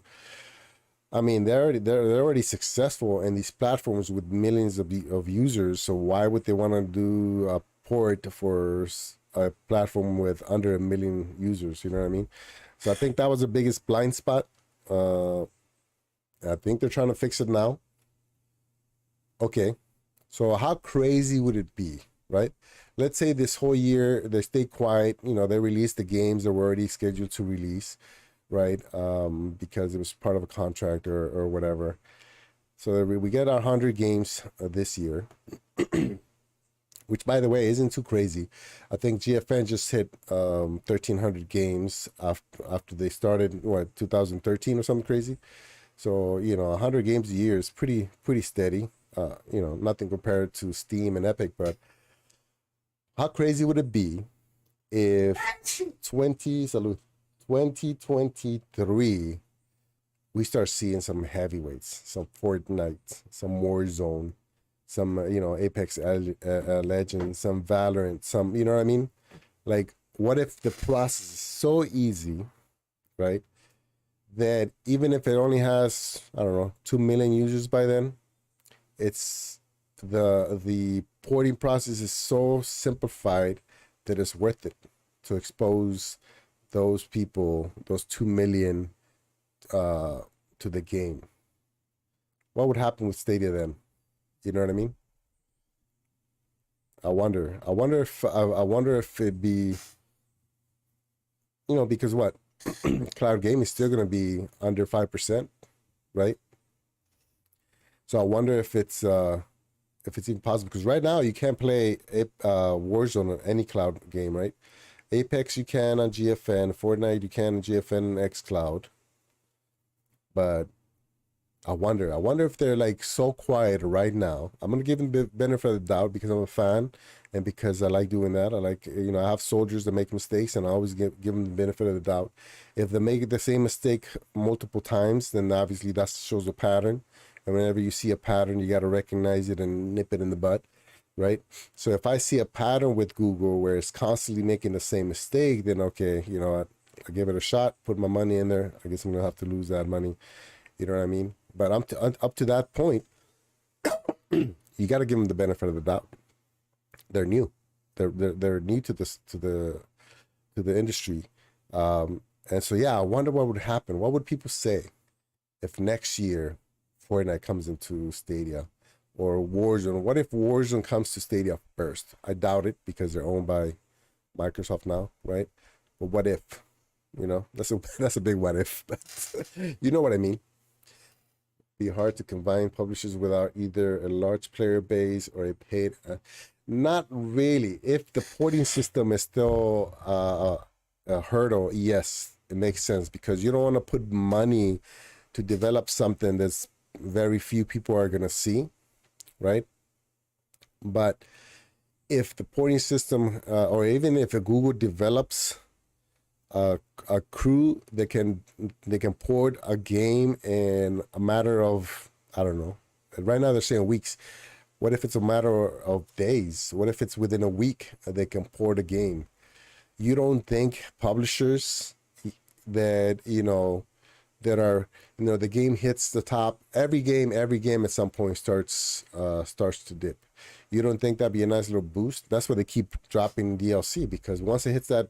I mean, they're already successful in these platforms with millions of users. So why would they want to do a port for a platform with under 1 million users? You know what I mean? So I think that was the biggest blind spot. I think they're trying to fix it now. Okay. So how crazy would it be, right? Let's say this whole year they stay quiet, you know, they release the games that were already scheduled to release, right? Because it was part of a contract or whatever. So we get our 100 games this year, which, by the way, isn't too crazy. I think GFN just hit 1,300 games after they started, 2013 or something crazy. So, you know, 100 games a year is pretty steady. You know, nothing compared to Steam and Epic, but how crazy would it be if 2023 we start seeing some heavyweights, some Fortnite, some Warzone, some, you know, Apex Legends, some Valorant, some, you know what I mean? Like, what if the process is so easy, right, that even if it only has, I don't know, 2 million users by then, it's the porting process is so simplified that it's worth it to expose those people, those 2 million, to the game. What would happen with Stadia then? You know what I mean? I wonder if it'd be, you know, because what? Cloud gaming is still going to be under 5%, right? So I wonder if it's if it's even possible. Because right now you can't play Warzone on any cloud game, right? Apex you can on GFN, Fortnite you can on GFN and xCloud. But I wonder if they're like so quiet right now. I'm gonna give them the benefit of the doubt because I'm a fan and because I like doing that. I like, I have soldiers that make mistakes and I always give them the benefit of the doubt. If they make the same mistake multiple times, then obviously that shows a pattern. And whenever you see a pattern, you got to recognize it and nip it in the butt, right? So if I see a pattern with Google where it's constantly making the same mistake, then okay, you know what? I give it a shot, put my money in there. I guess I'm gonna have to lose that money. You know what I mean? But up to that point, you got to give them the benefit of the doubt. They're new. They're new to this to the industry, and so yeah, I wonder what would happen. What would people say if next year Fortnite comes into Stadia or Warzone? What if Warzone comes to Stadia first? I doubt it because they're owned by Microsoft now, right? But what if? That's a big what if. But you know what I mean. Be hard to combine publishers without either a large player base or a paid. Not really. If the porting system is still a hurdle, yes, it makes sense because you don't want to put money to develop something that's very few people are going to see, right? But if the porting system, or even if a Google develops a crew that can port a game in a matter of, I don't know, right now they're saying weeks. What if it's a matter of days? What if it's within a week they can port a game? You don't think publishers that that are, the game hits the top, every game at some point starts to dip. You don't think that'd be a nice little boost? That's why they keep dropping DLC, because once it hits that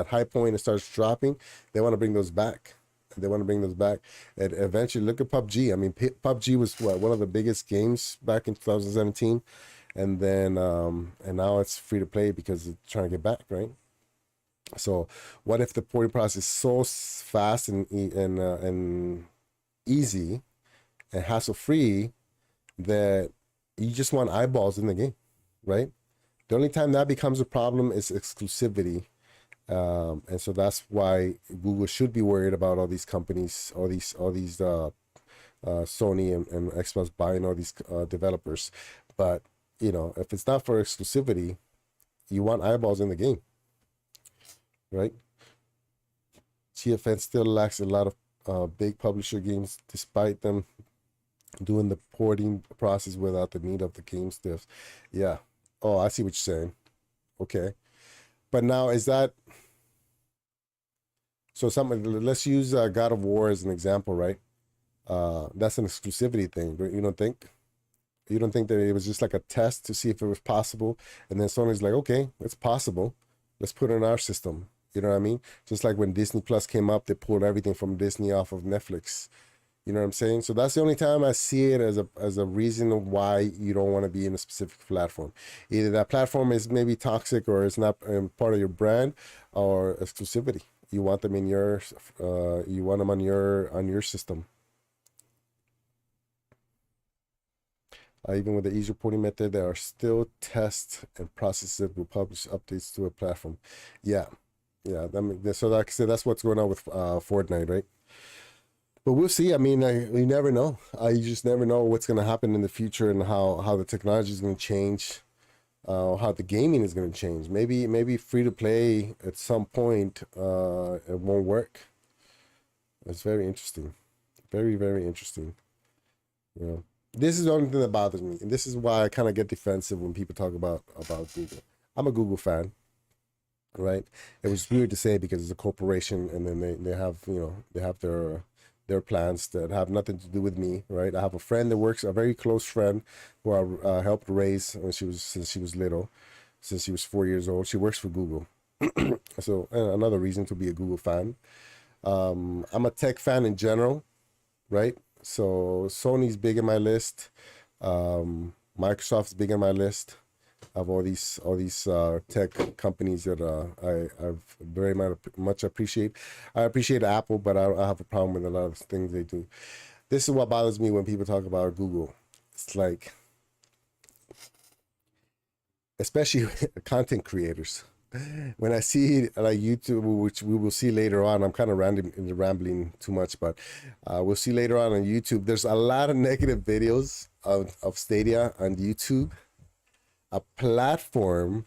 high point and starts dropping, they want to bring those back. And eventually, look at PUBG. I mean, PUBG was one of the biggest games back in 2017, and then and now it's free to play because it's trying to get back, right? So what if the porting process is so fast and easy and hassle free that you just want eyeballs in the game, right? The only time that becomes a problem is exclusivity. And so that's why Google should be worried about all these companies, all these Sony and Xbox buying all these developers. But if it's not for exclusivity, you want eyeballs in the game, right? GFN still lacks a lot of big publisher games, despite them doing the porting process without the need of the game stuff. Yeah. Oh, I see what you're saying. Okay. But now is that so? Let's use God of War as an example, right? That's an exclusivity thing. You don't think? You don't think that it was just like a test to see if it was possible, and then Sony's like, okay, it's possible. Let's put it in our system. You know what I mean? Just like when Disney Plus came up, they pulled everything from Disney off of Netflix. You know what I'm saying? So that's the only time I see it as a reason why you don't want to be in a specific platform. Either that platform is maybe toxic or it's not part of your brand, or exclusivity. You want them in your, you want them on your system. Even with the easy reporting method, there are still tests and processes that will publish updates to a platform. Yeah. So like I said, that's what's going on with Fortnite, right? But we'll see. I mean, you never know. You just never know what's going to happen in the future and how the technology is going to change, how the gaming is going to change. Maybe free to play at some point it won't work. It's very interesting, very, very interesting. This is the only thing that bothers me, and this is why I kind of get defensive when people talk about Google. I'm a Google fan, right? It was weird to say because it's a corporation, and then they have they have their plans that have nothing to do with me, right? I have a friend that works, a very close friend, who I helped raise since she was little, since she was 4 years old. She works for Google, so another reason to be a Google fan. I'm a tech fan in general, right? So Sony's big in my list. Microsoft's big in my list of all these tech companies that I very much appreciate. I appreciate Apple, but I have a problem with a lot of things they do. This is what bothers me when people talk about Google. It's like, especially content creators. When I see like YouTube, which we will see later on, I'm kind of rambling too much, but we'll see later on YouTube. There's a lot of negative videos of Stadia on YouTube, a platform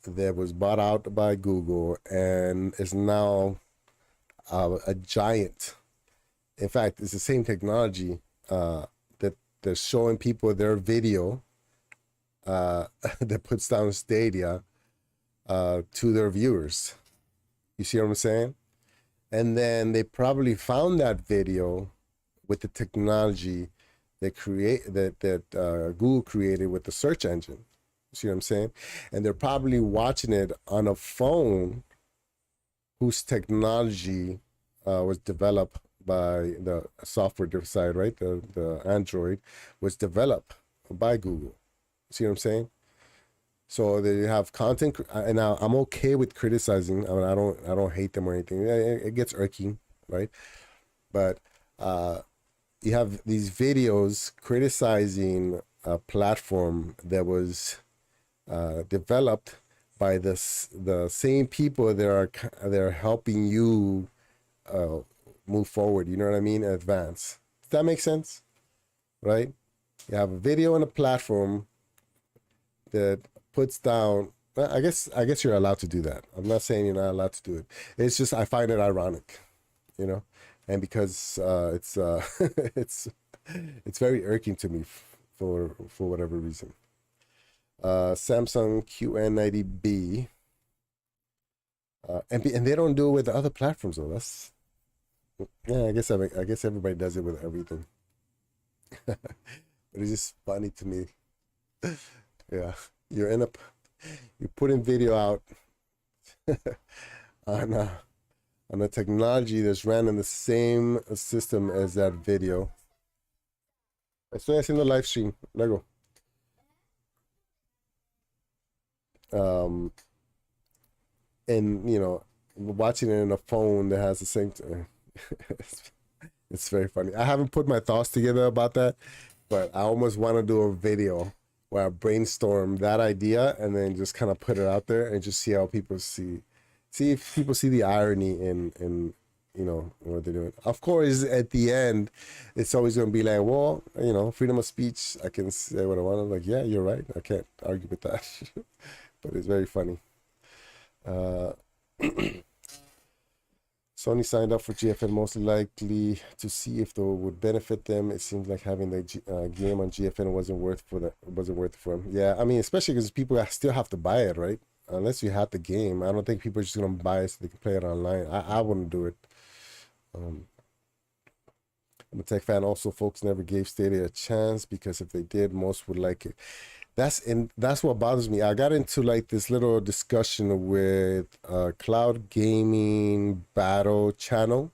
that was bought out by Google and is now a giant. In fact, it's the same technology that they're showing people their video that puts down Stadia to their viewers. You see what I'm saying? And then they probably found that video with the technology that Google created with the search engine. You see what I'm saying? And they're probably watching it on a phone whose technology was developed by the software side, right? The Android was developed by Google. See what I'm saying? So they have content, and now I'm okay with criticizing. I mean, I don't hate them or anything. It gets irking, right? But you have these videos criticizing a platform that was developed by the same people that are helping you move forward. You know what I mean? Advance. Does that make sense? Right? You have a video and a platform that puts down. I guess you're allowed to do that. I'm not saying you're not allowed to do it. It's just I find it ironic, you know, and because it's it's very irking to me for whatever reason. Samsung QN90B, and they don't do it with the other platforms though. That's I guess everybody does it with everything. But it's just funny to me. Yeah, you're putting video out on a technology that's ran in the same system as that video. Estoy haciendo live stream. Luego. And you know, watching it in a phone that has the same. It's very funny. I haven't put my thoughts together about that, but I almost want to do a video where I brainstorm that idea and then just kind of put it out there and just see how people see if people see the irony in you know what they're doing. Of course, at the end, it's always going to be like, well, you know, freedom of speech. I can say what I want. I'm like, yeah, you're right. I can't argue with that. But it's very funny. Sony signed up for GFN mostly likely to see if it would benefit them. It seems like having the game on GFN wasn't worth it for them. Yeah, I mean, especially because people still have to buy it, right? Unless you have the game, I don't think people are just gonna buy it so they can play it online. I wouldn't do it. I'm a tech fan. Also, folks never gave Stadia a chance because if they did, most would like it. That's what bothers me. I got into like this little discussion with Cloud Gaming Battle channel.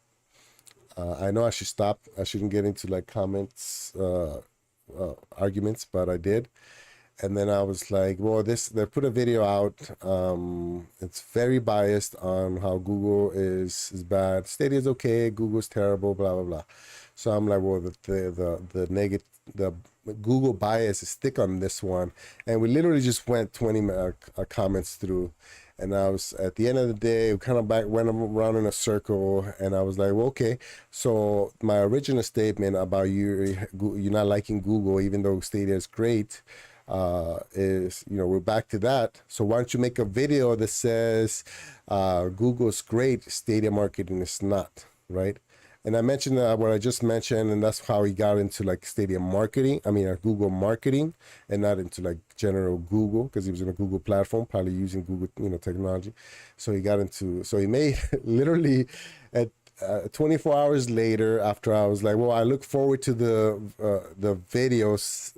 I know I should stop. I shouldn't get into like comments, arguments, but I did. And then I was like, well, they put a video out. It's very biased on how Google is bad. Stadia is okay. Google's terrible. Blah blah blah. So I'm like, well, the Google bias is thick on this one, and we literally just went 20 comments through, and I was at the end of the day, we kind of went around in a circle, and I was like, well, okay, so my original statement about you're not liking Google, even though Stadia is great, is, you know, we're back to that. So why don't you make a video that says Google's great, Stadia marketing is not, right? And I mentioned what I just mentioned, and that's how he got into like Stadia marketing. I mean, Google marketing, and not into like general Google, because he was in a Google platform, probably using Google, you know, technology. So he made literally at 24 hours later, after I was like, well, I look forward to the videos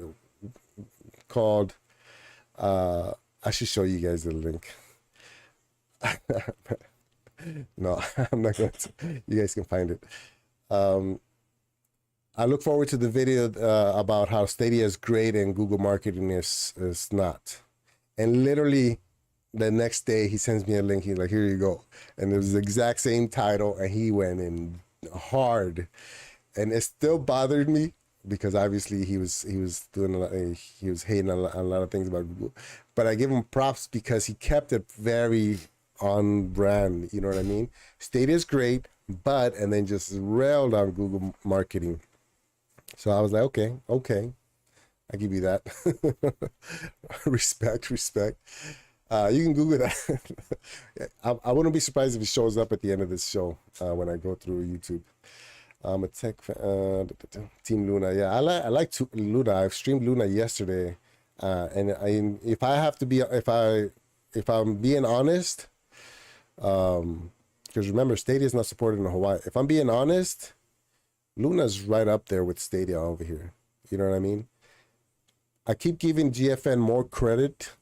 called. I should show you guys the link. No, I'm not going to. You guys can find it. I look forward to the video about how Stadia is great and Google marketing is not. And literally the next day he sends me a link. He's like, here you go. And it was the exact same title, and he went in hard. And it still bothered me because obviously he was doing a lot, he was hating a lot of things about Google, but I give him props because he kept it very on brand. You know what I mean? Stadia is great, but and then just railed on Google marketing. So I was like, okay, I give you that. respect. You can Google that. I wouldn't be surprised if it shows up at the end of this show when I go through YouTube. I'm a tech fan. Team Luna. Yeah, I like Luna. I've streamed Luna yesterday, and if I have to be, if I'm being honest, because remember Stadia is not supported in Hawaii. If I'm being honest, Luna's right up there with Stadia over here. You know what I mean? I keep giving GFN more credit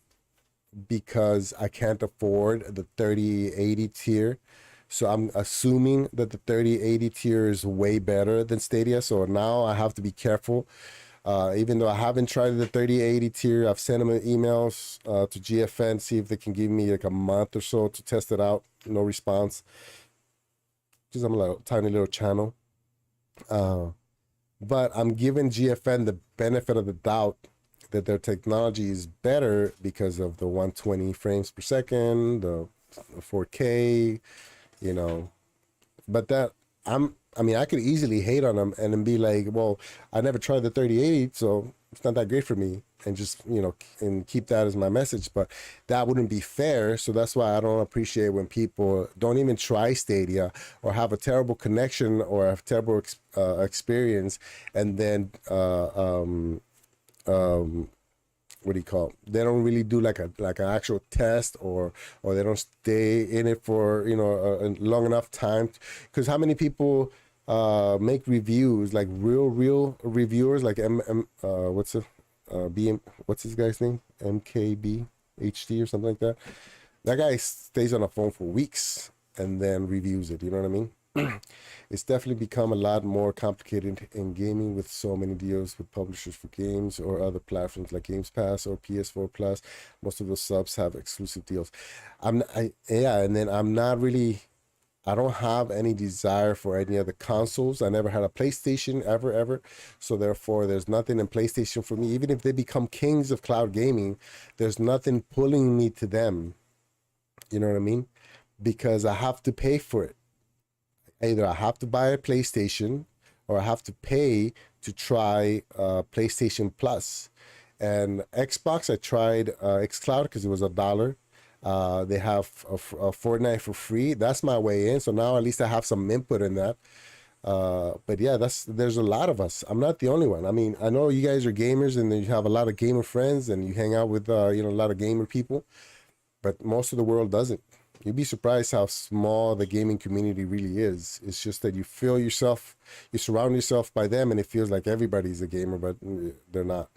because I can't afford the 3080 tier. So I'm assuming that the 3080 tier is way better than Stadia. So now I have to be careful. Even though I haven't tried the 3080 tier, I've sent them emails to GFN, see if they can give me like a month or so to test it out. No response. Because I'm a tiny little channel. But I'm giving GFN the benefit of the doubt that their technology is better because of the 120 frames per second, the 4K, you know. But that I mean, I could easily hate on them and then be like, well, I never tried the 3080, so it's not that great for me, and just, you know, and keep that as my message. But that wouldn't be fair. So that's why I don't appreciate when people don't even try Stadia or have a terrible connection or a terrible experience, and then what do you call it? They don't really do like an actual test, or they don't stay in it for, you know, a long enough time. Because how many people make reviews, like real reviewers, like what's his guy's name, MKB HD or something like that. That guy stays on the phone for weeks and then reviews it. You know what I mean? It's definitely become a lot more complicated in gaming with so many deals with publishers for games or other platforms like Games Pass or PS4 Plus. Most of those subs have exclusive deals. And then I don't have any desire for any other consoles. I never had a PlayStation ever. So therefore, there's nothing in PlayStation for me. Even if they become kings of cloud gaming, there's nothing pulling me to them. You know what I mean? Because I have to pay for it. Either I have to buy a PlayStation or I have to pay to try PlayStation Plus. And Xbox, I tried xCloud because it was $1. They have a Fortnite for free. That's my way in. So now at least I have some input in that. But yeah, there's a lot of us. I'm not the only one. I mean, I know you guys are gamers and you have a lot of gamer friends and you hang out with a lot of gamer people, but most of the world doesn't. You'd be surprised how small the gaming community really is. It's just that you surround yourself by them and it feels like everybody's a gamer, but they're not.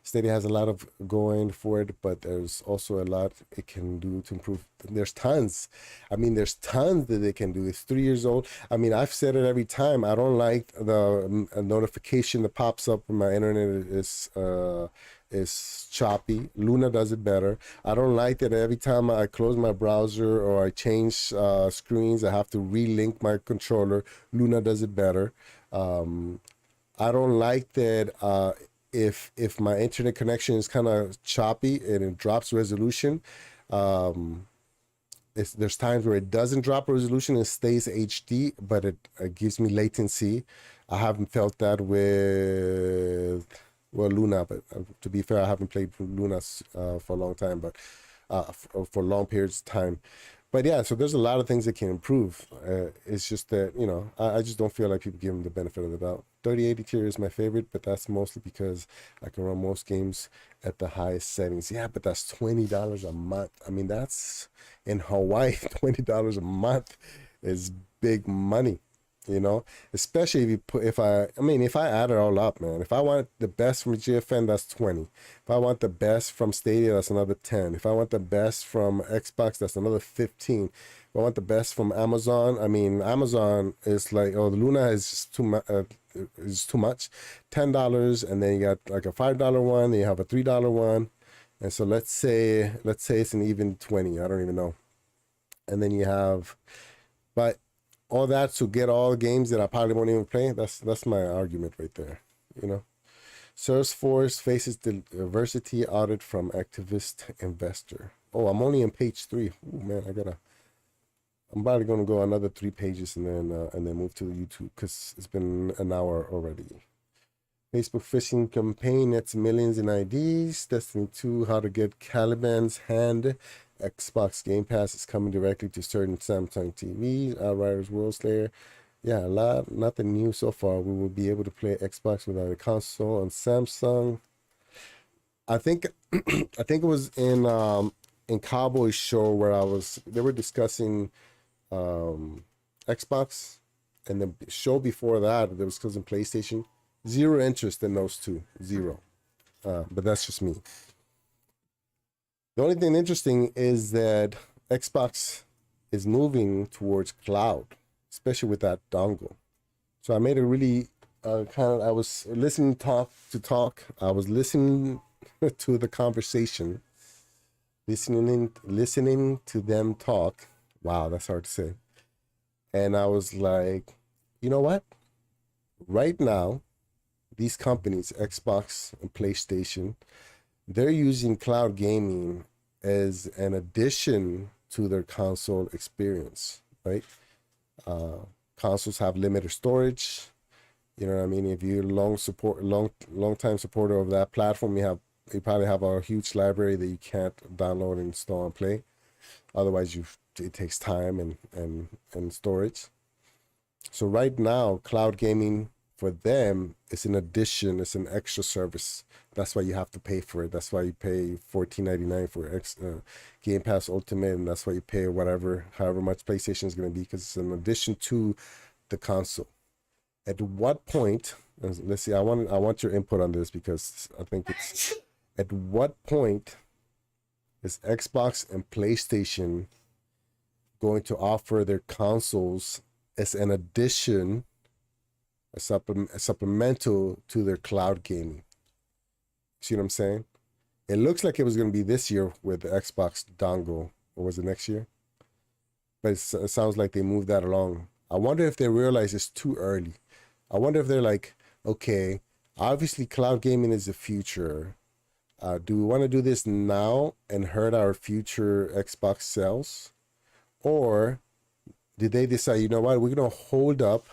Stadia has a lot of going for it, but there's also a lot it can do to improve. There's tons. I mean, there's tons that it can do. It's 3 years old. I mean, I've said it every time. I don't like the notification that pops up when my internet is choppy. Luna does it better. I don't like that every time I close my browser or I change screens, I have to relink my controller. Luna does it better. I don't like that if my internet connection is kind of choppy and it drops resolution. There's times where it doesn't drop resolution and stays HD, but it gives me latency. I haven't felt that with Luna, but to be fair, I haven't played Luna for a long time, but for long periods of time. But yeah, so there's a lot of things that can improve. It's just that, I just don't feel like people give them the benefit of the doubt. 3080 tier is my favorite, but that's mostly because I can run most games at the highest settings. Yeah, but that's $20 a month. I mean, that's in Hawaii, $20 a month is big money. Especially if I add it all up, man. If I want the best from GFN, that's 20. If I want the best from Stadia, that's another 10. If I want the best from Xbox, that's another 15. If I want the best from Amazon, Amazon is like, the Luna is just too much. $10, and then you got like a $5 one, then you have a $3 one, and so let's say it's an even 20. I don't even know, and then you have, but all that to get all the games that I probably won't even play. That's my argument right there. You know, Salesforce faces diversity audit from activist investor. Oh, I'm only on page 3. Oh man, I'm probably gonna go another 3 pages and then move to the YouTube because it's been an hour already. Facebook phishing campaign nets millions in IDs. Destiny 2, how to get Caliban's hand. Xbox Game Pass is coming directly to certain Samsung TVs. Outriders World Slayer. Yeah, nothing new so far. We will be able to play Xbox without a console on Samsung. I think I think it was in Cowboy's show where they were discussing Xbox, and the show before that there was discussing PlayStation. Zero interest in those two. Zero. But that's just me. The only thing interesting is that Xbox is moving towards cloud, especially with that dongle. So I made a really I was listening talk. I was listening to the conversation, listening to them talk. Wow, that's hard to say. And I was like, you know what? Right now, these companies, Xbox and PlayStation, they're using cloud gaming as an addition to their console experience, right? Consoles have limited storage. You know what I mean? If you're long time supporter of that platform, you probably have a huge library that you can't download and install and play. Otherwise, it takes time and storage. So right now, cloud gaming for them is an addition, it's an extra service. That's why you have to pay for it. That's why you pay $14.99 for Game Pass Ultimate, and that's why you pay however much PlayStation is going to be, because it's an addition to the console. At what point? Let's see. I want your input on this because I think it's. At what point is Xbox and PlayStation going to offer their consoles as an addition, a supplemental to their cloud gaming? See what I'm saying? It looks like it was going to be this year with the Xbox dongle, or was it next year? But it sounds like they moved that along. I wonder if they realize it's too early. I wonder if they're like, okay, obviously cloud gaming is the future. Do we want to do this now and hurt our future Xbox sales? Or did they decide, you know what, we're going to hold up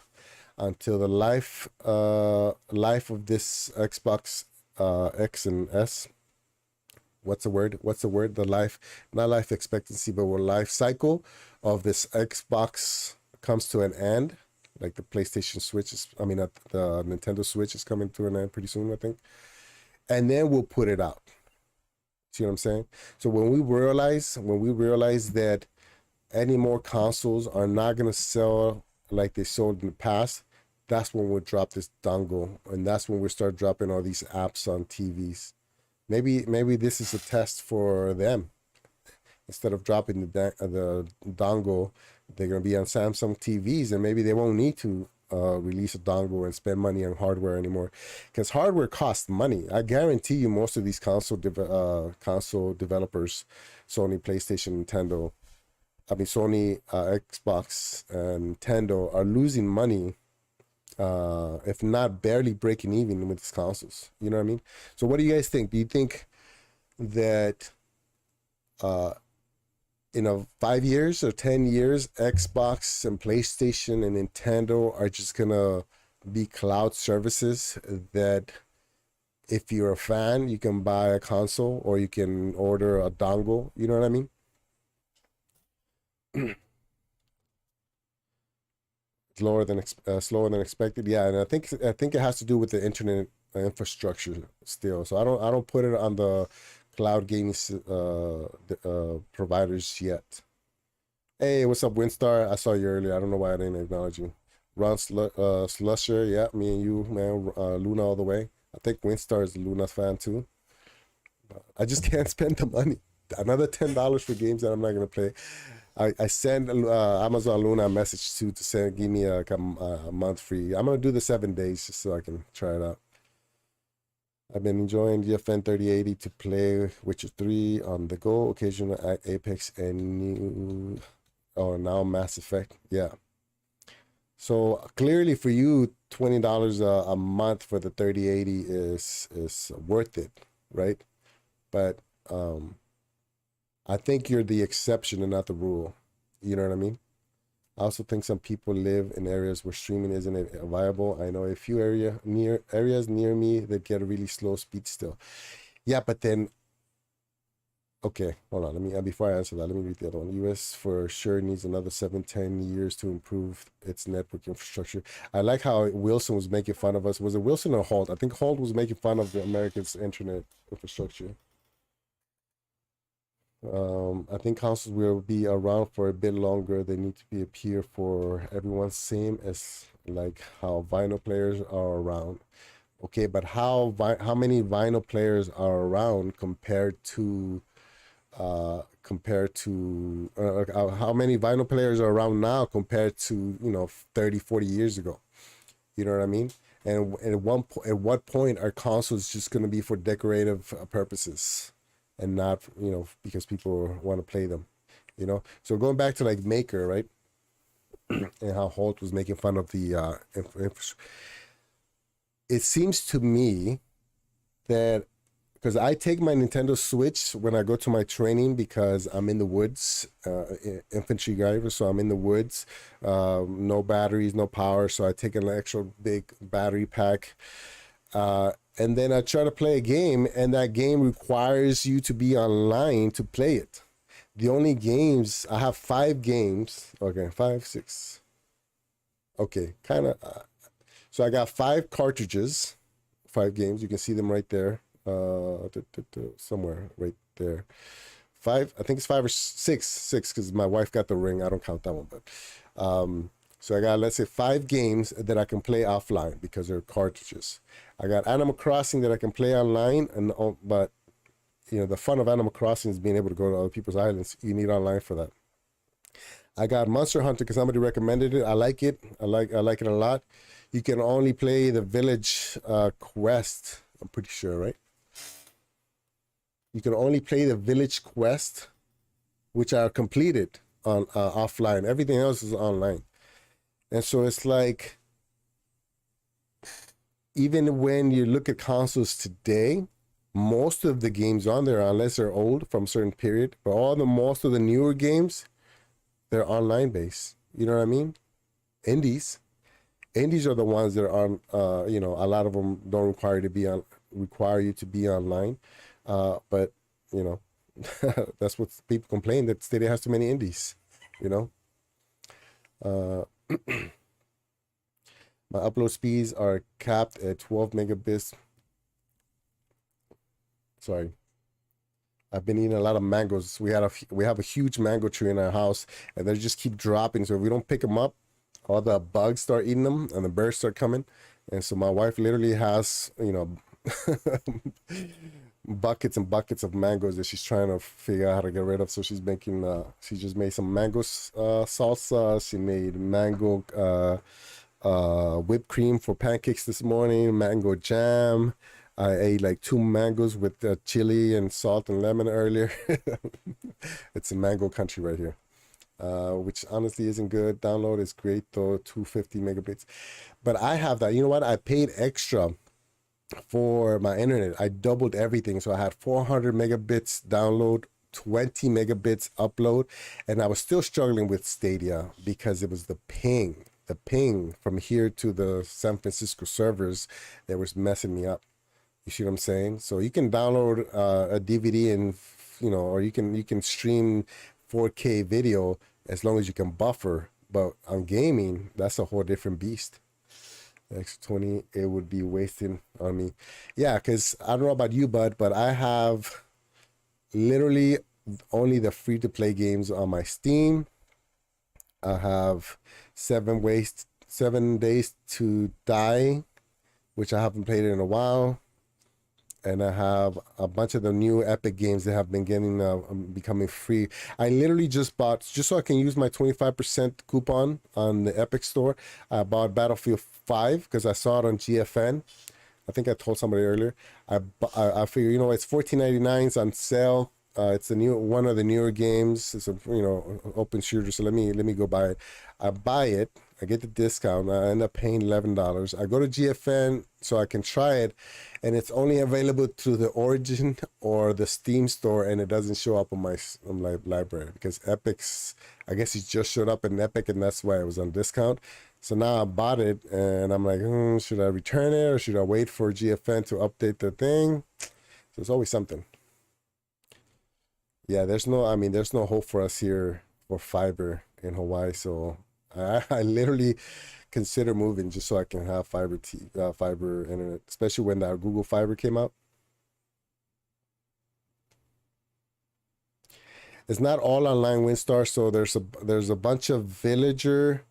until the life of this Xbox X and S. What's the word? The life, not life expectancy, but life cycle of this Xbox comes to an end. Like the PlayStation Switch the Nintendo Switch is coming to an end pretty soon, I think. And then we'll put it out. See what I'm saying? So when we realize that any more consoles are not going to sell like they sold in the past, that's when we'll drop this dongle, and that's when we'll start dropping all these apps on TVs. Maybe this is a test for them. Instead of dropping the dongle, they're going to be on Samsung TVs, and maybe they won't need to release a dongle and spend money on hardware anymore, because hardware costs money. I guarantee you most of these console developers, Sony, PlayStation, Sony, Xbox, and Nintendo, are losing money, if not barely breaking even with these consoles. You know what I mean? So what do you guys think? Do you think that 5 years or 10 years, Xbox and PlayStation and Nintendo are just gonna be cloud services that if you're a fan, you can buy a console or you can order a dongle? You know what I mean? Slower than expected. Yeah, and I think it has to do with the internet infrastructure still. So I don't put it on the cloud gaming providers yet. Hey, what's up, Winstar? I saw you earlier. I don't know why I didn't acknowledge you. Ron Slusher, yeah, me and you, man. Luna all the way. I think Winstar is a Luna fan too. I just can't spend the money. Another $10 for games that I'm not gonna play. I send Amazon Luna a message to give me a month free. I'm gonna do the 7 days just so I can try it out. I've been enjoying GFN 3080 to play Witcher 3 on the go, occasional Apex and now Mass Effect. Yeah. So clearly for you, $20 a month for the 3080 is worth it, right? But I think you're the exception and not the rule. You know what I mean? I also think some people live in areas where streaming isn't viable. I know a few areas near me that get a really slow speed still. Yeah, but then, okay, hold on. Let me before I answer that, let me read the other one. U.S. for sure needs another 7-10 years to improve its network infrastructure. I like how Wilson was making fun of us. Was it Wilson or Holt? I think Holt was making fun of the Americans' internet infrastructure. I think consoles will be around for a bit longer. They need to be appear for everyone, same as like how vinyl players are around. Okay, but how many vinyl players are around compared to how many vinyl players are around now compared to 30, 40 years ago? You know what I mean? And at what point are consoles just going to be for decorative purposes? And not, because people want to play them, So going back to like Maker, right? And how Holt was making fun of the it seems to me that because I take my Nintendo Switch when I go to my training because I'm in the woods, infantry driver, so I'm in the woods, no batteries, no power, so I take an extra big battery pack. And then I try to play a game, and that game requires you to be online to play it. The only games, I have 5 games. Okay, 5, 6. Okay, kind of. So I got 5 cartridges, 5 games. You can see them right there. Somewhere right there. 5, I think it's 5 or 6, because my wife got the ring. I don't count that one, but so I got, let's say, 5 games that I can play offline because they're cartridges. I got Animal Crossing that I can play online, but the fun of Animal Crossing is being able to go to other people's islands. You need online for that. I got Monster Hunter because somebody recommended it. I like it. I like it a lot. You can only play the village quest. I'm pretty sure, right? You can only play the village quest, which are completed on offline. Everything else is online. And so it's like, even when you look at consoles today, most of the games on there, unless they're old from a certain period, but most of the newer games, they're online based. You know what I mean? Indies are the ones that are on. A lot of them don't require you to be online, but that's what people complain, that Stadia has too many indies. My upload speeds are capped at 12 megabits. Sorry. I've been eating a lot of mangoes. We have a huge mango tree in our house, and they just keep dropping. So if we don't pick them up, all the bugs start eating them, and the birds start coming. And so my wife literally has, buckets and buckets of mangoes that she's trying to figure out how to get rid of. So she's making, she just made some mango salsa. She made mango whipped cream for pancakes this morning, mango jam. I ate like 2 mangoes with chili and salt and lemon earlier. It's a mango country right here, which honestly isn't good. Download is great though, 250 megabits. But I have that. You know what? I paid extra for my internet. I doubled everything. So I had 400 megabits download, 20 megabits upload, and I was still struggling with Stadia because it was the ping from here to the San Francisco servers that was messing me up. You see what I'm saying? So you can download a DVD and or you can stream 4K video as long as you can buffer. But on gaming, that's a whole different beast. X20, it would be wasting on me. Yeah, because I don't know about you, bud, but I have literally only the free-to-play games on my Steam. I have 7 Days to Die, which I haven't played in a while. And I have a bunch of the new Epic games that have been becoming free. I literally just bought, just so I can use my 25% coupon on the Epic store, I bought Battlefield 5 because I saw it on GFN. I think I told somebody earlier. I figure, it's $14.99. It's on sale. It's one of the newer games. It's a open shooter. So let me go buy it. I buy it, I get the discount. I end up paying $11. I go to GFN so I can try it, and it's only available through the Origin or the Steam store, and it doesn't show up on my library because Epic's. I guess it just showed up in Epic, and that's why it was on discount. So now I bought it, and I'm like, should I return it or should I wait for GFN to update the thing? So there's always something. Yeah, there's no hope for us here for fiber in Hawaii. So I literally consider moving just so I can have fiber internet, especially when that Google Fiber came out. It's not all online WinStar, so there's a bunch of villager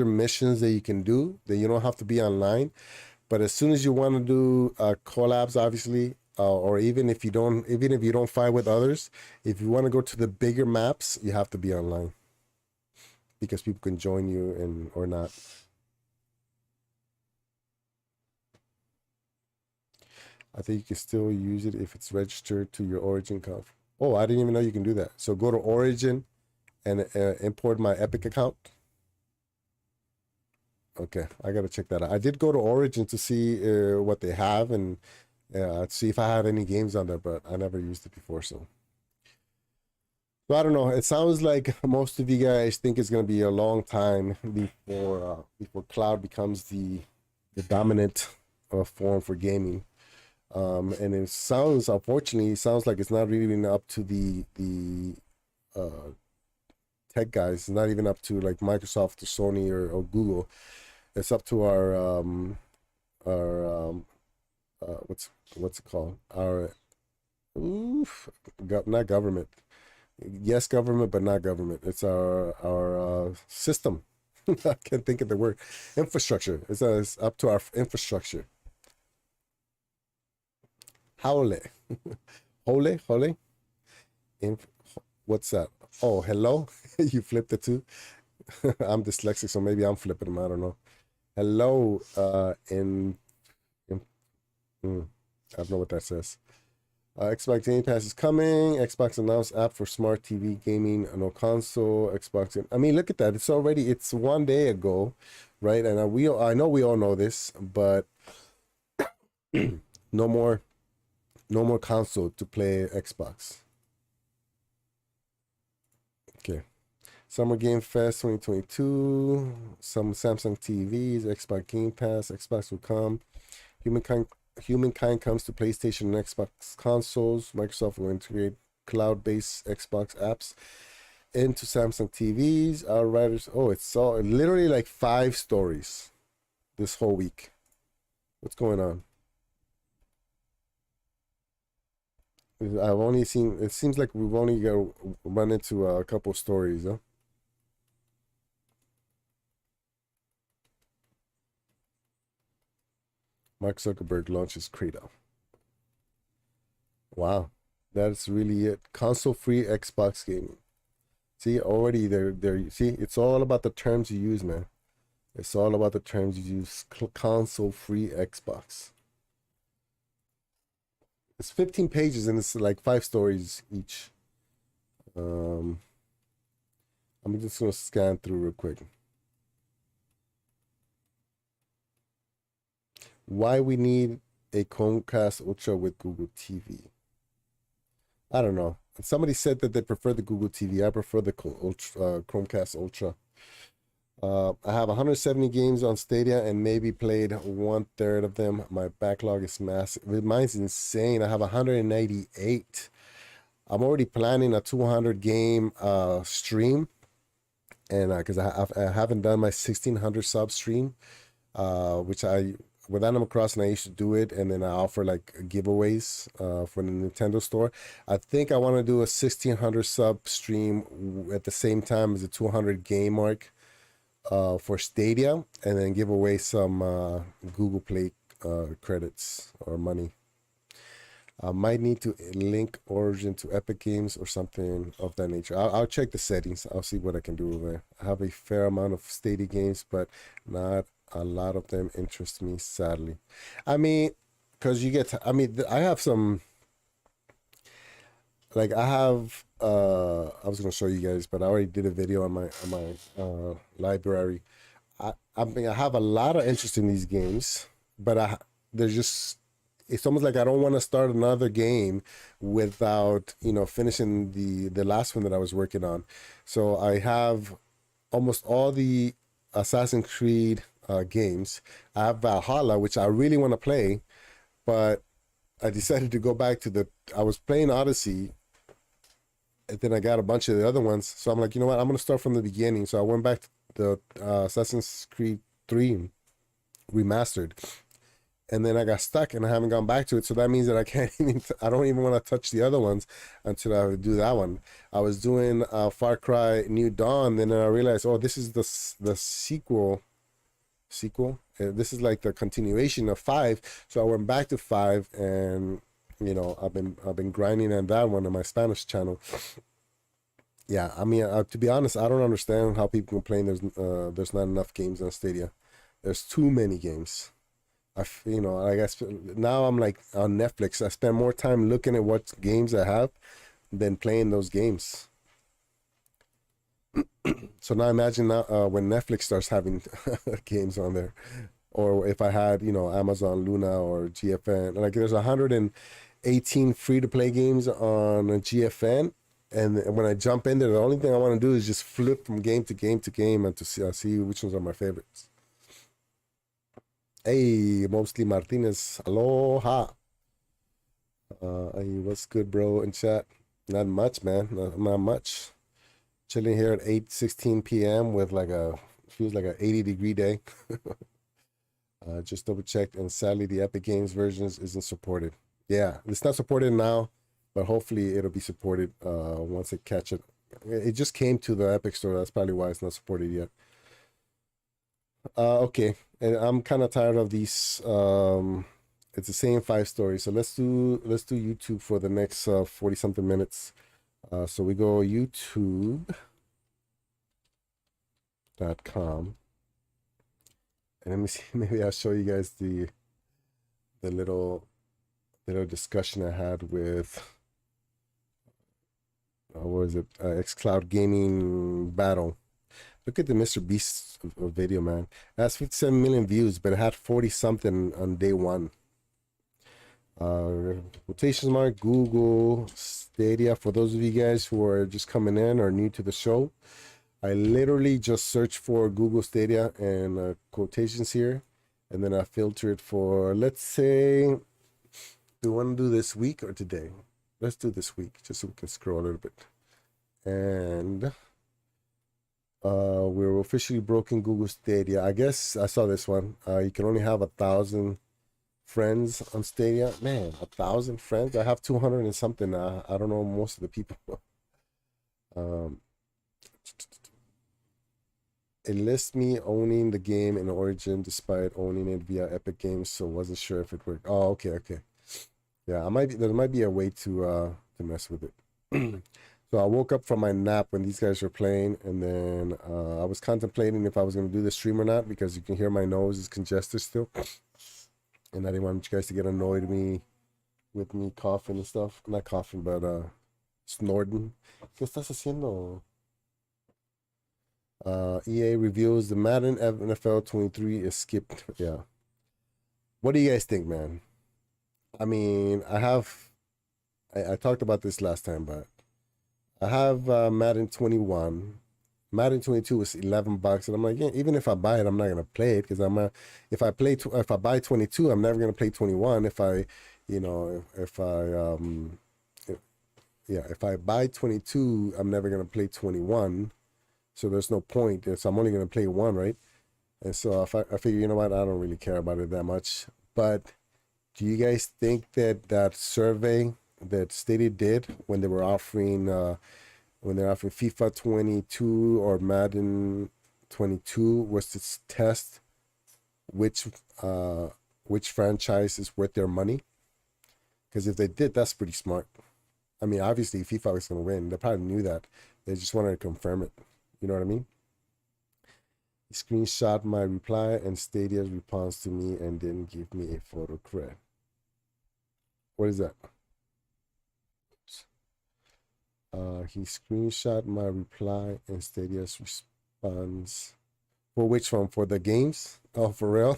missions that you can do that you don't have to be online. But as soon as you want to do collabs, obviously, or even if you don't fight with others, if you want to go to the bigger maps, you have to be online because people can join you and or not. I think you can still use it if it's registered to your Origin account. Oh, I didn't even know you can do that. So go to Origin and import my Epic account. Okay, I gotta check that out. I did go to Origin to see what they have and see if I had any games on there, but I never used it before. So I don't know. It sounds like most of you guys think it's gonna be a long time before cloud becomes the dominant form for gaming. And unfortunately, it sounds like it's not really even up to the tech guys. It's not even up to like Microsoft or Sony or Google. It's up to our what's it called? Not government. Yes, government, but not government. It's our system. I can't think of the word. Infrastructure. It's up to our infrastructure. Hole. Hole. What's that? Oh, hello. You flipped it too. I'm dyslexic, so maybe I'm flipping them. I don't know. Hello. I don't know what that says. Xbox Game Pass is coming. Xbox announced app for smart TV gaming, no console. Xbox. I mean, look at that. It's one day ago, right? And I know we all know this, but no more console to play Xbox. Okay. Summer Game Fest 2022. Some Samsung TVs, Xbox Game Pass, Xbox will come. Humankind comes to PlayStation and Xbox consoles. Microsoft will integrate cloud-based Xbox apps into Samsung TVs. Our writers, it's all literally like 5 stories this whole week. What's going on? I've only seen. It seems like we've only run into a couple stories, huh? Mark Zuckerberg launches Credo. Wow, that's really it. Console-free Xbox gaming. See, already they're see, it's all about the terms you use, man. It's all about the terms you use. Console-free Xbox. It's 15 pages and it's like 5 stories each. I'm just gonna scan through real quick. Why we need a Chromecast Ultra with Google TV? I don't know. Somebody said that they prefer the Google TV. I prefer the Chromecast Ultra. I have 170 games on Stadia and maybe played 1/3 of them. My backlog is massive. Mine's insane. I have 198. I'm already planning a 200 game stream, and because I haven't done my 1600 sub stream, which with Animal Crossing I used to do it, and then I offer like giveaways for the Nintendo store. I think I want to do a 1600 sub stream at the same time as the 200 game mark. For Stadia, and then give away some Google Play credits or money. I might need to link Origin to Epic Games or something of that nature. I'll check the settings. I'll see what I can do over there. I have a fair amount of Stadia games, but not a lot of them interest me, sadly. I mean, because I have some like I have I was gonna show you guys, but I already did a video on my library. I mean I have a lot of interest in these games, but there's just it's almost like I don't want to start another game without, you know, finishing the last one that I was working on. So I have almost all the Assassin's Creed games. I have Valhalla, which I really want to play, but I decided to go back to I was playing Odyssey, and then I got a bunch of the other ones. So I'm like, you know what? I'm going to start from the beginning. So I went back to the Assassin's Creed 3 remastered. And then I got stuck and I haven't gone back to it. So that means that I don't even want to touch the other ones until I do that one. I was doing Far Cry New Dawn. Then I realized, oh, this is the sequel. This is like the continuation of 5. So I went back to 5, and you know, I've been grinding on that one on my Spanish channel. Yeah, I mean, to be honest, I don't understand how people complain there's not enough games on Stadia. There's too many games. You know, I guess now I'm like on Netflix. I spend more time looking at what games I have than playing those games. So now imagine now when Netflix starts having games on there, or if I had, you know, Amazon Luna or GFN. Like there's 118 free to play games on GFN, and when I jump in there, the only thing I want to do is just flip from game to game to game and to see which ones are my favorites. Hey, Mostly Martinez, aloha. Hey, what's good, bro? In chat, not much, man. Not much. Chilling here at 8:16 p.m. with feels like an 80-degree day. Just double checked, and sadly the Epic Games versions isn't supported. Yeah, it's not supported now, but hopefully it'll be supported once it catch it. It just came to the Epic Store. That's probably why it's not supported yet. Okay, and I'm kind of tired of these. It's the same 5 stories, so let's do YouTube for the next 40 something minutes. So we go youtube.com, and let me see. Maybe I'll show you guys the little discussion I had with what was it? xCloud Gaming Battle. Look at the Mr. Beast video, man. It has 57 million views, but it had 40 something on day 1. Quotations mark Google Stadia. For those of you guys who are just coming in or new to the show, I literally just search for Google Stadia and quotations here, and then I filter it for, let's say, do we want to do this week or today? Let's do this week, just so we can scroll a little bit. And we're officially broken Google Stadia. I guess I saw this one. You can only have 1,000 friends on Stadia. Man, 1,000 friends? I have 200 and something. I don't know most of the people. It lists me owning the game in Origin despite owning it via Epic Games, so wasn't sure if it worked. Oh, okay. Yeah, there might be a way to mess with it. So I woke up from my nap when these guys were playing, and then I was contemplating if I was going to do the stream or not, because you can hear my nose is congested still, and I didn't want you guys to get annoyed with me coughing and stuff. Not coughing, but snorting. ¿Qué estás haciendo? EA reveals the Madden NFL 23 is skipped. Yeah. What do you guys think, man? I mean, I talked about this last time, but I have Madden 21. Madden 22 is $11, and I'm like, yeah, even if I buy it, I'm not gonna play it, because if I buy 22, I'm never gonna play 21. If I buy 22, I'm never gonna play 21. So there's no point. So I'm only gonna play 1, right? And so I figure, you know what, I don't really care about it that much. But do you guys think that survey that Stadia did when they were offering FIFA 22 or Madden 22 was to test which franchise is worth their money? Because if they did, that's pretty smart. I mean, obviously FIFA was going to win. They probably knew that. They just wanted to confirm it. You know what I mean? He screenshot my reply and Stadia's response to me and didn't give me a photo cred. What is that? He screenshot my reply and Stadia's response. For which one? For the games? Oh, for real?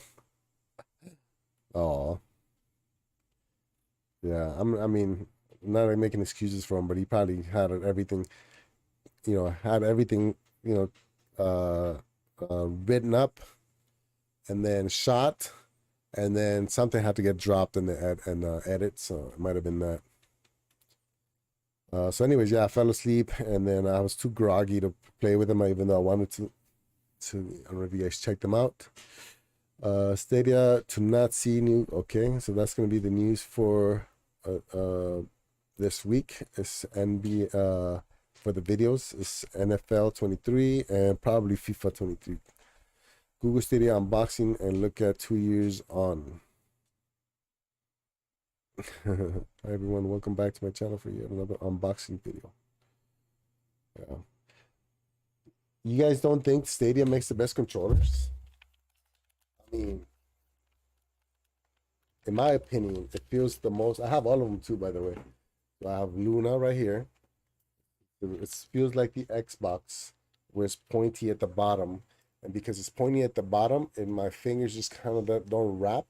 Oh, yeah. I mean, not like making excuses for him, but he probably had everything, had everything, written up and then shot, and then something had to get dropped in the edit, so it might have been that. So anyways, yeah, I fell asleep, and then I was too groggy to play with them, even though I wanted to. I don't know if you guys checked them out. Stadia to not see new. Okay, so that's gonna be the news for this week. It's NB for the videos. It's NFL 23 and probably FIFA 23. Google Stadia unboxing and look at 2 years on. Hi everyone, welcome back to my channel for yet another unboxing video. Yeah. You guys don't think Stadia makes the best controllers? I mean, in my opinion, it feels the most. I have all of them too, by the way. So I have Luna right here. It feels like the Xbox, where it's pointy at the bottom. And because it's pointy at the bottom, and my fingers just kind of don't wrap.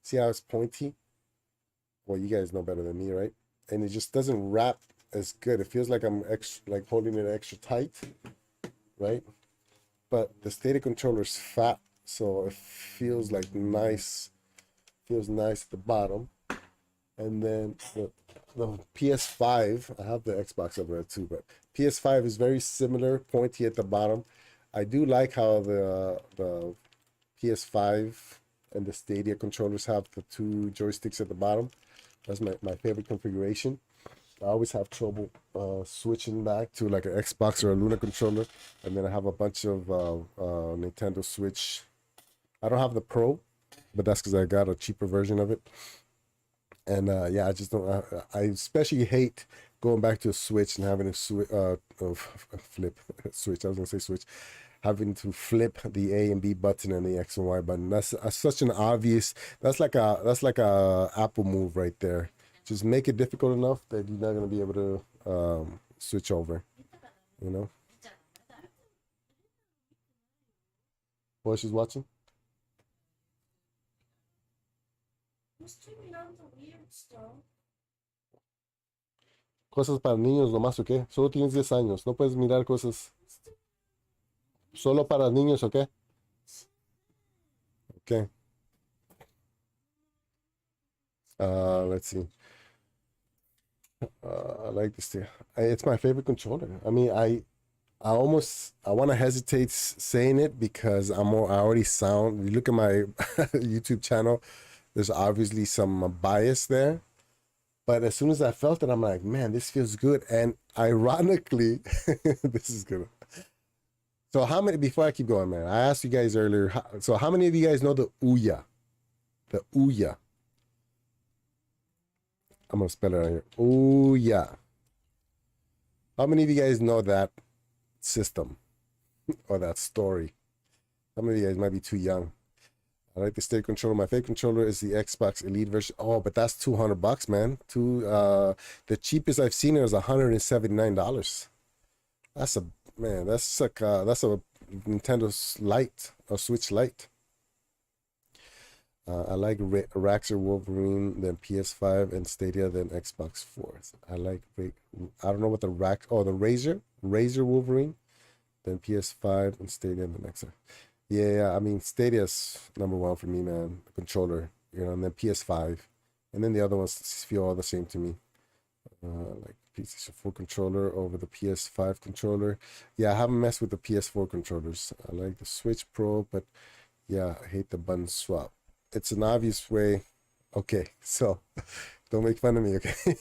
See how it's pointy? Well, you guys know better than me, right? And it just doesn't wrap as good. It feels like I'm like holding it extra tight, right? But the Stadia controller is fat, so it feels like nice. Feels nice at the bottom. And then the PS5, I have the Xbox over there too, but PS5 is very similar, pointy at the bottom. I do like how the PS5 and the Stadia controllers have the 2 joysticks at the bottom. That's my favorite configuration. I always have trouble switching back to like an Xbox or a Luna controller. And then I have a bunch of Nintendo Switch. I don't have the Pro, but that's because I got a cheaper version of it. And yeah, I just don't. I especially hate going back to a Switch and having to flip switch. I was gonna say switch, having to flip the A and B button and the X and Y button. That's such an obvious. That's like a Apple move right there. Just make it difficult enough that you're not gonna be able to switch over. You know. What she's watching? Cosas para niños nomás, ¿o qué? Solo tienes 10 años, no puedes mirar cosas. Solo para niños, ¿o qué? Okay. Let's see. I like this thing. It's my favorite controller. I mean, I want to hesitate saying it because I already sound. You look at my YouTube channel, there's obviously some bias there. But as soon as I felt it, I'm like, man, this feels good. And ironically, this is good. So how many, before I keep going, man, I asked you guys earlier, so how many of you guys know the Ouya? The Ouya. I'm going to spell it right here. Ouya. How many of you guys know that system or that story? Some of you guys might be too young. I like the Stadia controller. My favorite controller is the Xbox Elite version. Oh, but that's $200, man. The cheapest I've seen it was $179. That's a Nintendo Lite or Switch Lite. I like Raxor Wolverine, then PS5 and Stadia, then Xbox 4. I like I don't know what the Razer Wolverine, then PS5 and Stadia, and the next one. Yeah, I mean, Stadia's #1 for me, man. The controller, and then PS5. And then the other ones feel all the same to me. Like PlayStation 4 controller over the PS5 controller. Yeah, I haven't messed with the PS4 controllers. I like the Switch Pro, but yeah, I hate the button swap. It's an obvious way. Okay, so don't make fun of me, okay?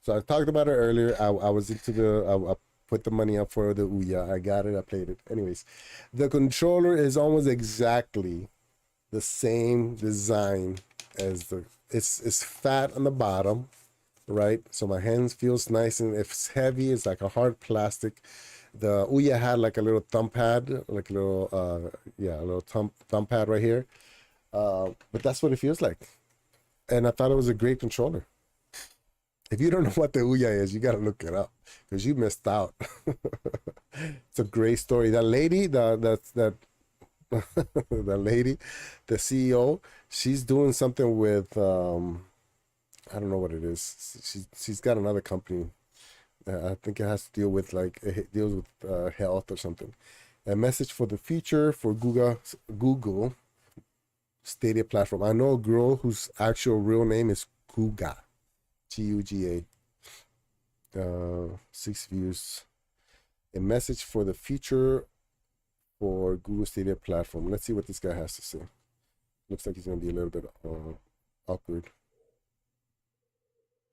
So I talked about it earlier. I was into I put the money up for the Ouya. I got it. I played it. Anyways, the controller is almost exactly the same design as it's fat on the bottom, right? So my hands feels nice, and if it's heavy, it's like a hard plastic. The Ouya had like a little thumb pad, like a little a little thumb pad right here. But that's what it feels like, and I thought it was a great controller. If you don't know what the Ouya is, you gotta look it up because you missed out. It's a great story. That lady, that the lady, the CEO, she's doing something with I don't know what it is. She's got another company. I think it has to deal with like it deals with health or something. A message for the future for Google Stadia platform. I know a girl whose actual real name is Guga, Guga. 6 views. A message for the future for Google Stadia platform. Let's see what this guy has to say. Looks like he's gonna be a little bit awkward.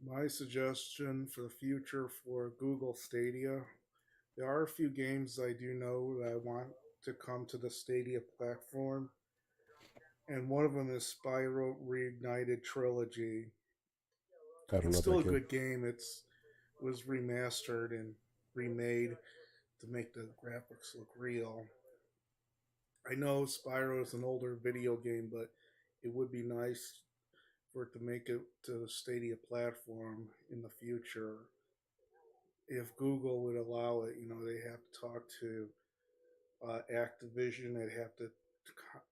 My suggestion for the future for Google Stadia, there are a few games I do know that I want to come to the Stadia platform, and one of them is Spyro Reignited Trilogy. I don't It's know still a that game. good game. It was remastered and remade to make the graphics look real. I know Spyro is an older video game, but it would be nice for it to make it to the Stadia platform in the future. If Google would allow it, they have to talk to Activision, they'd have to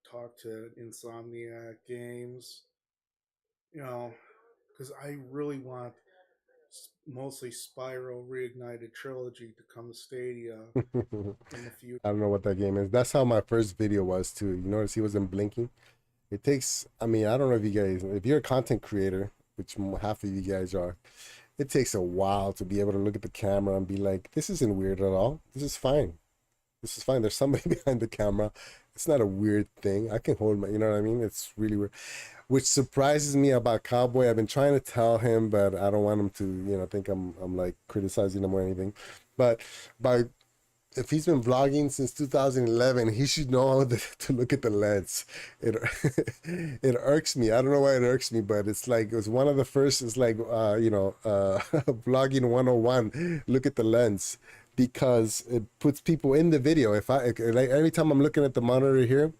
talk to Insomniac Games, because I really want mostly Spyro Reignited Trilogy to come to Stadia in the future. I don't know what that game is. That's how my first video was too. You notice he wasn't blinking. It takes, I mean, I don't know if you guys, if you're a content creator, which half of you guys are, it takes a while to be able to look at the camera and be like, this isn't weird at all. This is fine. This is fine. There's somebody behind the camera. It's not a weird thing. I can hold my, you know what I mean? It's really weird. Which surprises me about Cowboy. I've been trying to tell him, but I don't want him to, think I'm like criticizing him or anything. But if he's been vlogging since 2011, he should know to look at the lens. It it irks me. I don't know why it irks me, but it's like, it was one of the first, it's like, vlogging 101, look at the lens, because it puts people in the video. Like every time I'm looking at the monitor here,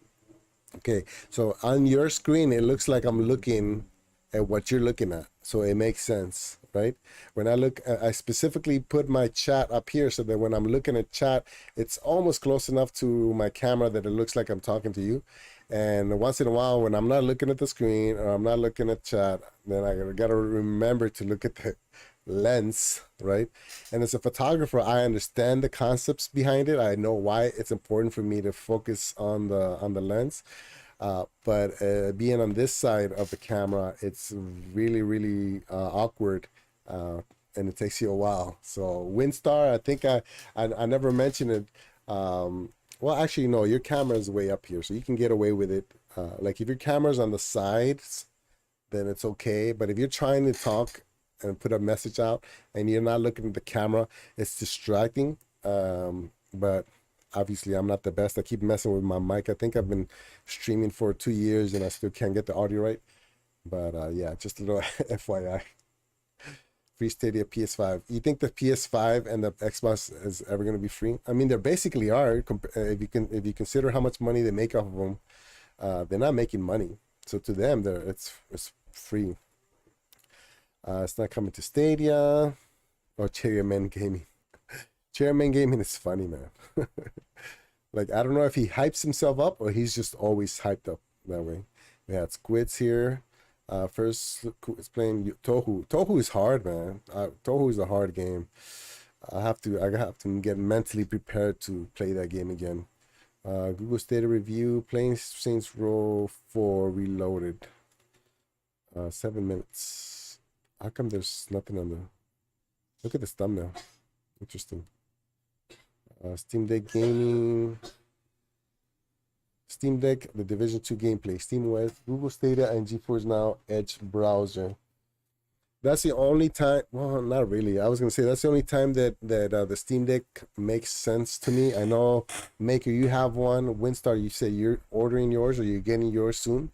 okay, so on your screen, it looks like I'm looking at what you're looking at. So it makes sense, right? When I specifically put my chat up here so that when I'm looking at chat, it's almost close enough to my camera that it looks like I'm talking to you. And once in a while, when I'm not looking at the screen or I'm not looking at chat, then I gotta remember to look at the lens, right? And as a photographer, I understand the concepts behind it. I know why it's important for me to focus on the lens. But being on this side of the camera, it's really, really awkward, and it takes you a while. So WinStar, I think I never mentioned it. Well, actually, no, your camera is way up here, so you can get away with it. Like if your camera's on the sides, then it's okay. But if you're trying to talk and put a message out and you're not looking at the camera, it's distracting. But obviously I'm not the best. I keep messing with my mic. I think I've been streaming for 2 years and I still can't get the audio right. But yeah, just a little FYI. Free Stadia PS5. You think the PS5 and the Xbox is ever going to be free? I mean, they basically are. If you consider how much money they make off of them, they're not making money. So to them, it's free. It's not coming to Stadia or Chairman Gaming. Chairman Gaming is funny, man. Like, I don't know if he hypes himself up or he's just always hyped up that way. We had Squids here. First, it's playing Tohu. Tohu is hard, man. Tohu is a hard game. I have to get mentally prepared to play that game again. Google Stadia review, playing Saints Row 4 Reloaded. 7 minutes. How come there's nothing on the... Look at this thumbnail. Interesting. Steam Deck Gaming. Steam Deck, the Division 2 gameplay. SteamOS, Google Stadia, and GeForce Now Edge browser. That's the only time... Well, not really. I was going to say that's the only time that the Steam Deck makes sense to me. I know, Maker, you have one. Winstar, you say you're ordering yours or you're getting yours soon.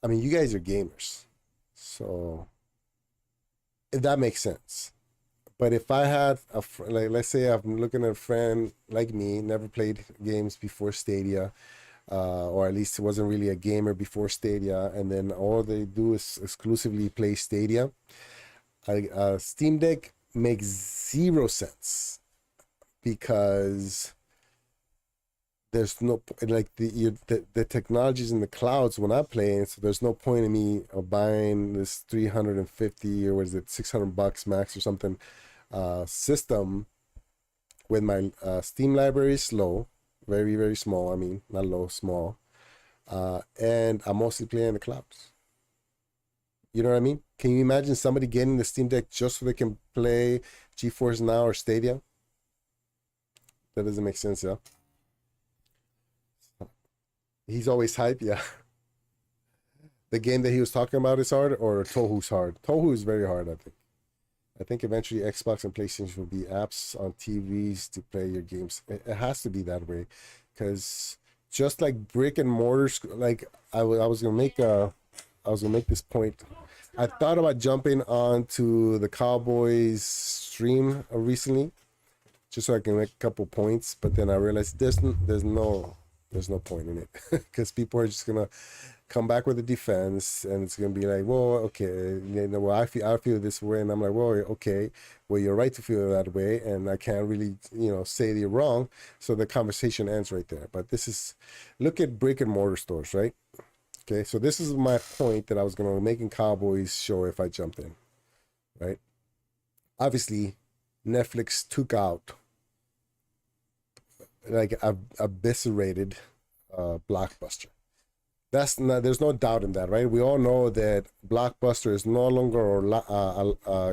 I mean, you guys are gamers. So, if that makes sense. But if I had, like, let's say I'm looking at a friend like me, never played games before Stadia, or at least wasn't really a gamer before Stadia, and then all they do is exclusively play Stadia, Steam Deck makes 0 sense because there's no like the technology's in the clouds when I'm playing, so there's no point in me buying this 350 or what is it, $600 max or something system when my Steam library is low, very very small. I mean, not low, small, and I'm mostly playing in the clouds. You know what I mean? Can you imagine somebody getting the Steam Deck just so they can play GeForce Now or Stadia? That doesn't make sense, yeah. He's always hype, yeah. The game that he was talking about is hard, or Tohu's hard? Tohu is very hard, I think. I think eventually Xbox and PlayStation will be apps on TVs to play your games. It has to be that way, because just like brick and mortar, like I was gonna make this point. I thought about jumping onto the Cowboys stream recently, just so I can make a couple points, but then I realized there's no point in it because people are just gonna come back with a defense, and it's gonna be like, well, okay, you know, well, I feel this way, and I'm like, well, okay, well, you're right to feel that way, and I can't really, you know, say that you're wrong, so the conversation ends right there. But this is, look at brick and mortar stores, right? Okay, so this is my point that I was gonna make in Cowboys show if I jumped in, right? Obviously, Netflix took out, like, eviscerated Blockbuster. That's not, there's no doubt in that, right? We all know that Blockbuster is no longer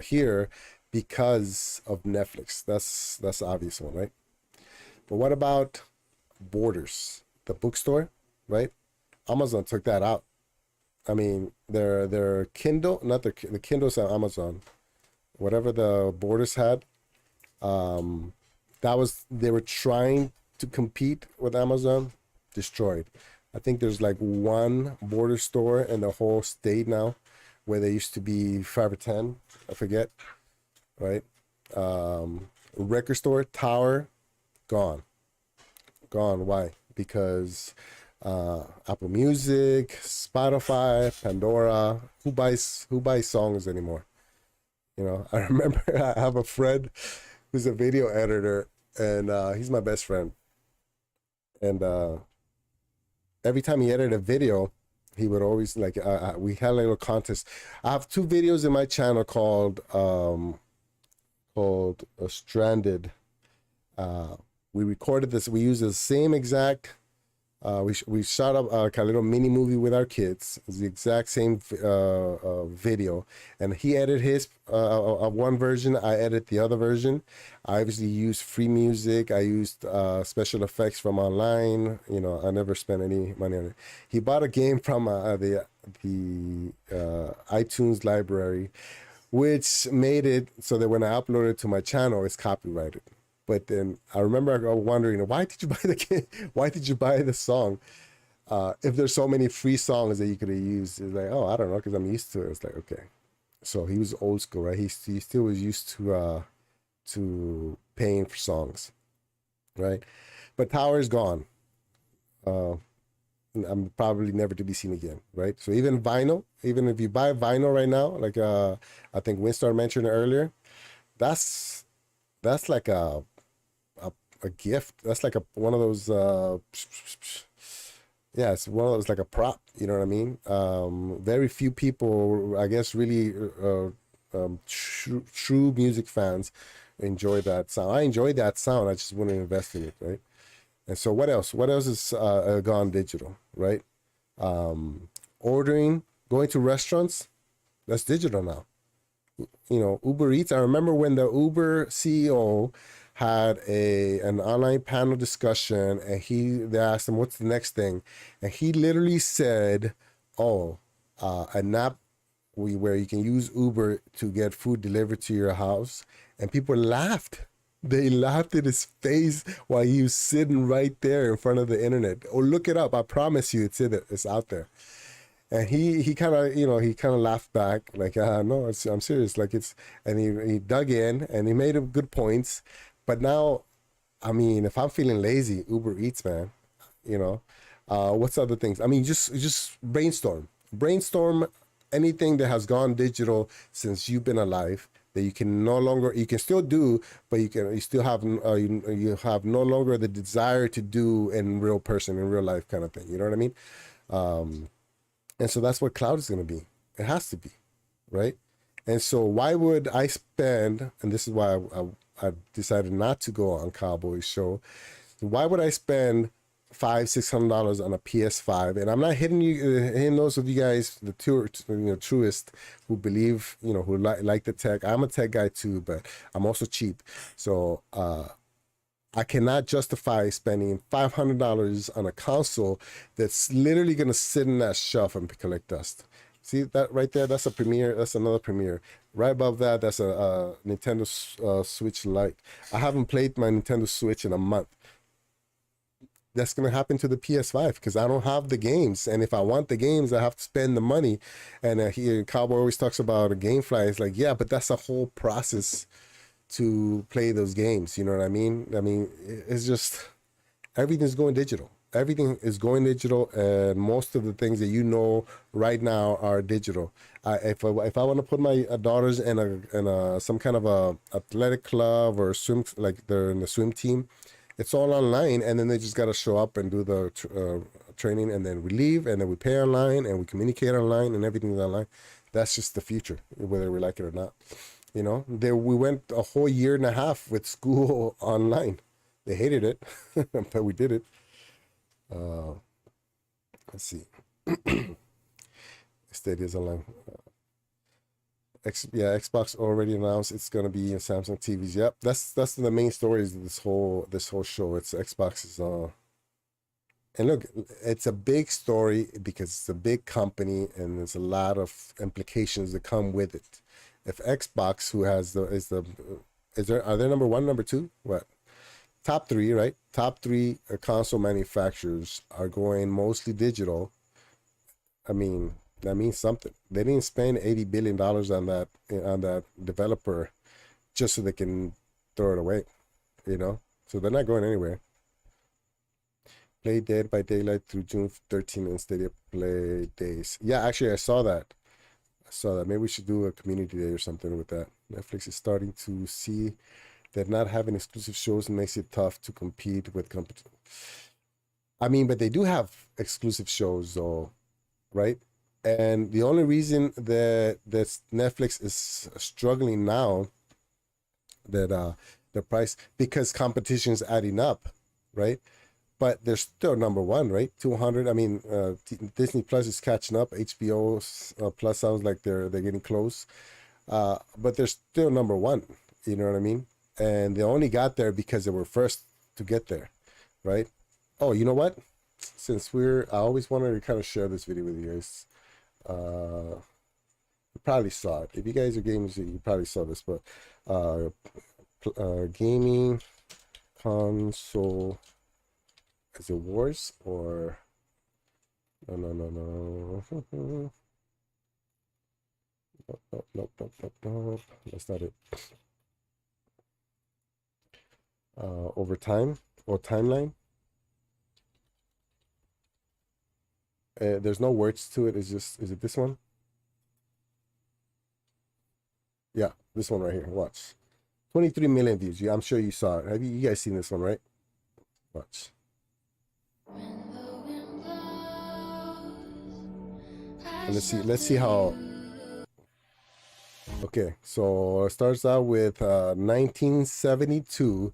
here because of Netflix. That's the obvious one, right? But what about Borders, the bookstore, right? Amazon took that out. I mean, their Kindle, not the Kindle's on Amazon. Whatever the Borders had, they were trying to compete with Amazon, destroyed. I think there's like one Border store in the whole state now, where there used to be 5 or 10, I forget, right? Record store, Tower, gone. Why? Because Apple Music, Spotify, Pandora, who buys songs anymore? You know, I remember I have a friend who's a video editor, and he's my best friend. And every time he edited a video, he would always like, we had a little contest. I have 2 videos in my channel called Stranded. We recorded this. We used the same exact. We shot up like a little mini movie with our kids. It's the exact same video, and he edited his one version. I edited the other version. I obviously used free music. I used special effects from online. You know, I never spent any money on it. He bought a game from the iTunes library, which made it so that when I upload it to my channel, it's copyrighted. But then I remember wondering, why did you buy the game? Why did you buy the song? If there's so many free songs that you could have used, it's like, oh, I don't know, because I'm used to it. It's like, okay. So he was old school, right? He still was used to paying for songs, right? But Tower is gone. I'm probably never to be seen again, right? So even vinyl, even if you buy vinyl right now, like I think Winstar mentioned earlier, that's like a gift. That's like one of those yeah, it's one of those, like a prop, you know what I mean? Very few people, I guess, really true music fans enjoy that sound. I enjoy that sound, I just wouldn't invest in it, right? And so what else is gone digital, right? Ordering, going to restaurants, that's digital now. You know, Uber Eats. I remember when the Uber CEO had an online panel discussion, and they asked him, what's the next thing? And he literally said, an app where you can use Uber to get food delivered to your house. And people laughed. They laughed in his face while he was sitting right there in front of the internet. Oh, look it up. I promise you it's out there. And he kind of laughed back, like, no, I'm serious. Like, and he dug in, and he made good points. But now, I mean, if I'm feeling lazy, Uber Eats, man, you know, what's other things? I mean, just brainstorm anything that has gone digital since you've been alive that you can no longer, you can still do, but you still have you have no longer the desire to do in real person, in real life kind of thing. You know what I mean? And so that's what cloud is going to be. It has to be, right? And so why would I spend, and this is why I decided not to go on Cowboy's show. Why would I spend $500-600 on a PS5? And I'm not hitting those of you guys, the truest, who believe, who like the tech. I'm a tech guy too, but I'm also cheap. So I cannot justify spending $500 on a console that's literally going to sit in that shelf and collect dust. See that right there? That's a Premiere. That's another Premiere. Right above that, that's a Nintendo Switch Lite. I haven't played my Nintendo Switch in a month. That's going to happen to the PS5 because I don't have the games. And if I want the games, I have to spend the money. And Cowboy always talks about a GameFly. It's like, yeah, but that's a whole process to play those games. You know what I mean? I mean, it's just, everything's going digital. Everything is going digital, and most of the things that right now are digital. If I want to put my daughters in a some kind of a athletic club or swim, like they're in the swim team, it's all online, and then they just got to show up and do the training, and then we leave, and then we pay online, and we communicate online, and everything's online. That's just the future, whether we like it or not. We went a whole year and a half with school online. They hated it, but we did it. Let's see. Stadia's online. Xbox already announced it's gonna be in Samsung TVs. Yep, that's the main story of this whole show. It's Xbox's and look, it's a big story because it's a big company and there's a lot of implications that come with it. If Xbox, who has are they number one, number two? What? Top three, right? Top three console manufacturers are going mostly digital. I mean, that means something. They didn't spend $80 billion on that developer just so they can throw it away, So they're not going anywhere. Play Dead by Daylight through June 13 in Stadia Play Days. Yeah, actually, I saw that. Maybe we should do a community day or something with that. Netflix is starting to see that not having exclusive shows makes it tough to compete with competition. I mean, but they do have exclusive shows, though, right? And the only reason that Netflix is struggling now, that the price, because competition is adding up, right? But they're still number one, right? 200. I mean, Disney Plus is catching up. HBO Plus sounds like they're getting close, but they're still number one. You know what I mean? And they only got there because they were first to get there, right? Oh, you know what? Since I always wanted to kind of share this video with you guys. You probably saw it. If you guys are gamers, you probably saw this, but gaming console, is it wars or no. Nope. That's not it. Over time or timeline. There's no words to it. It's just, is it this one? Yeah, this one right here. Watch. 23 million views. Yeah, I'm sure you saw it. Have you guys seen this one, right? Watch. And let's see how. Okay, so it starts out with 1972.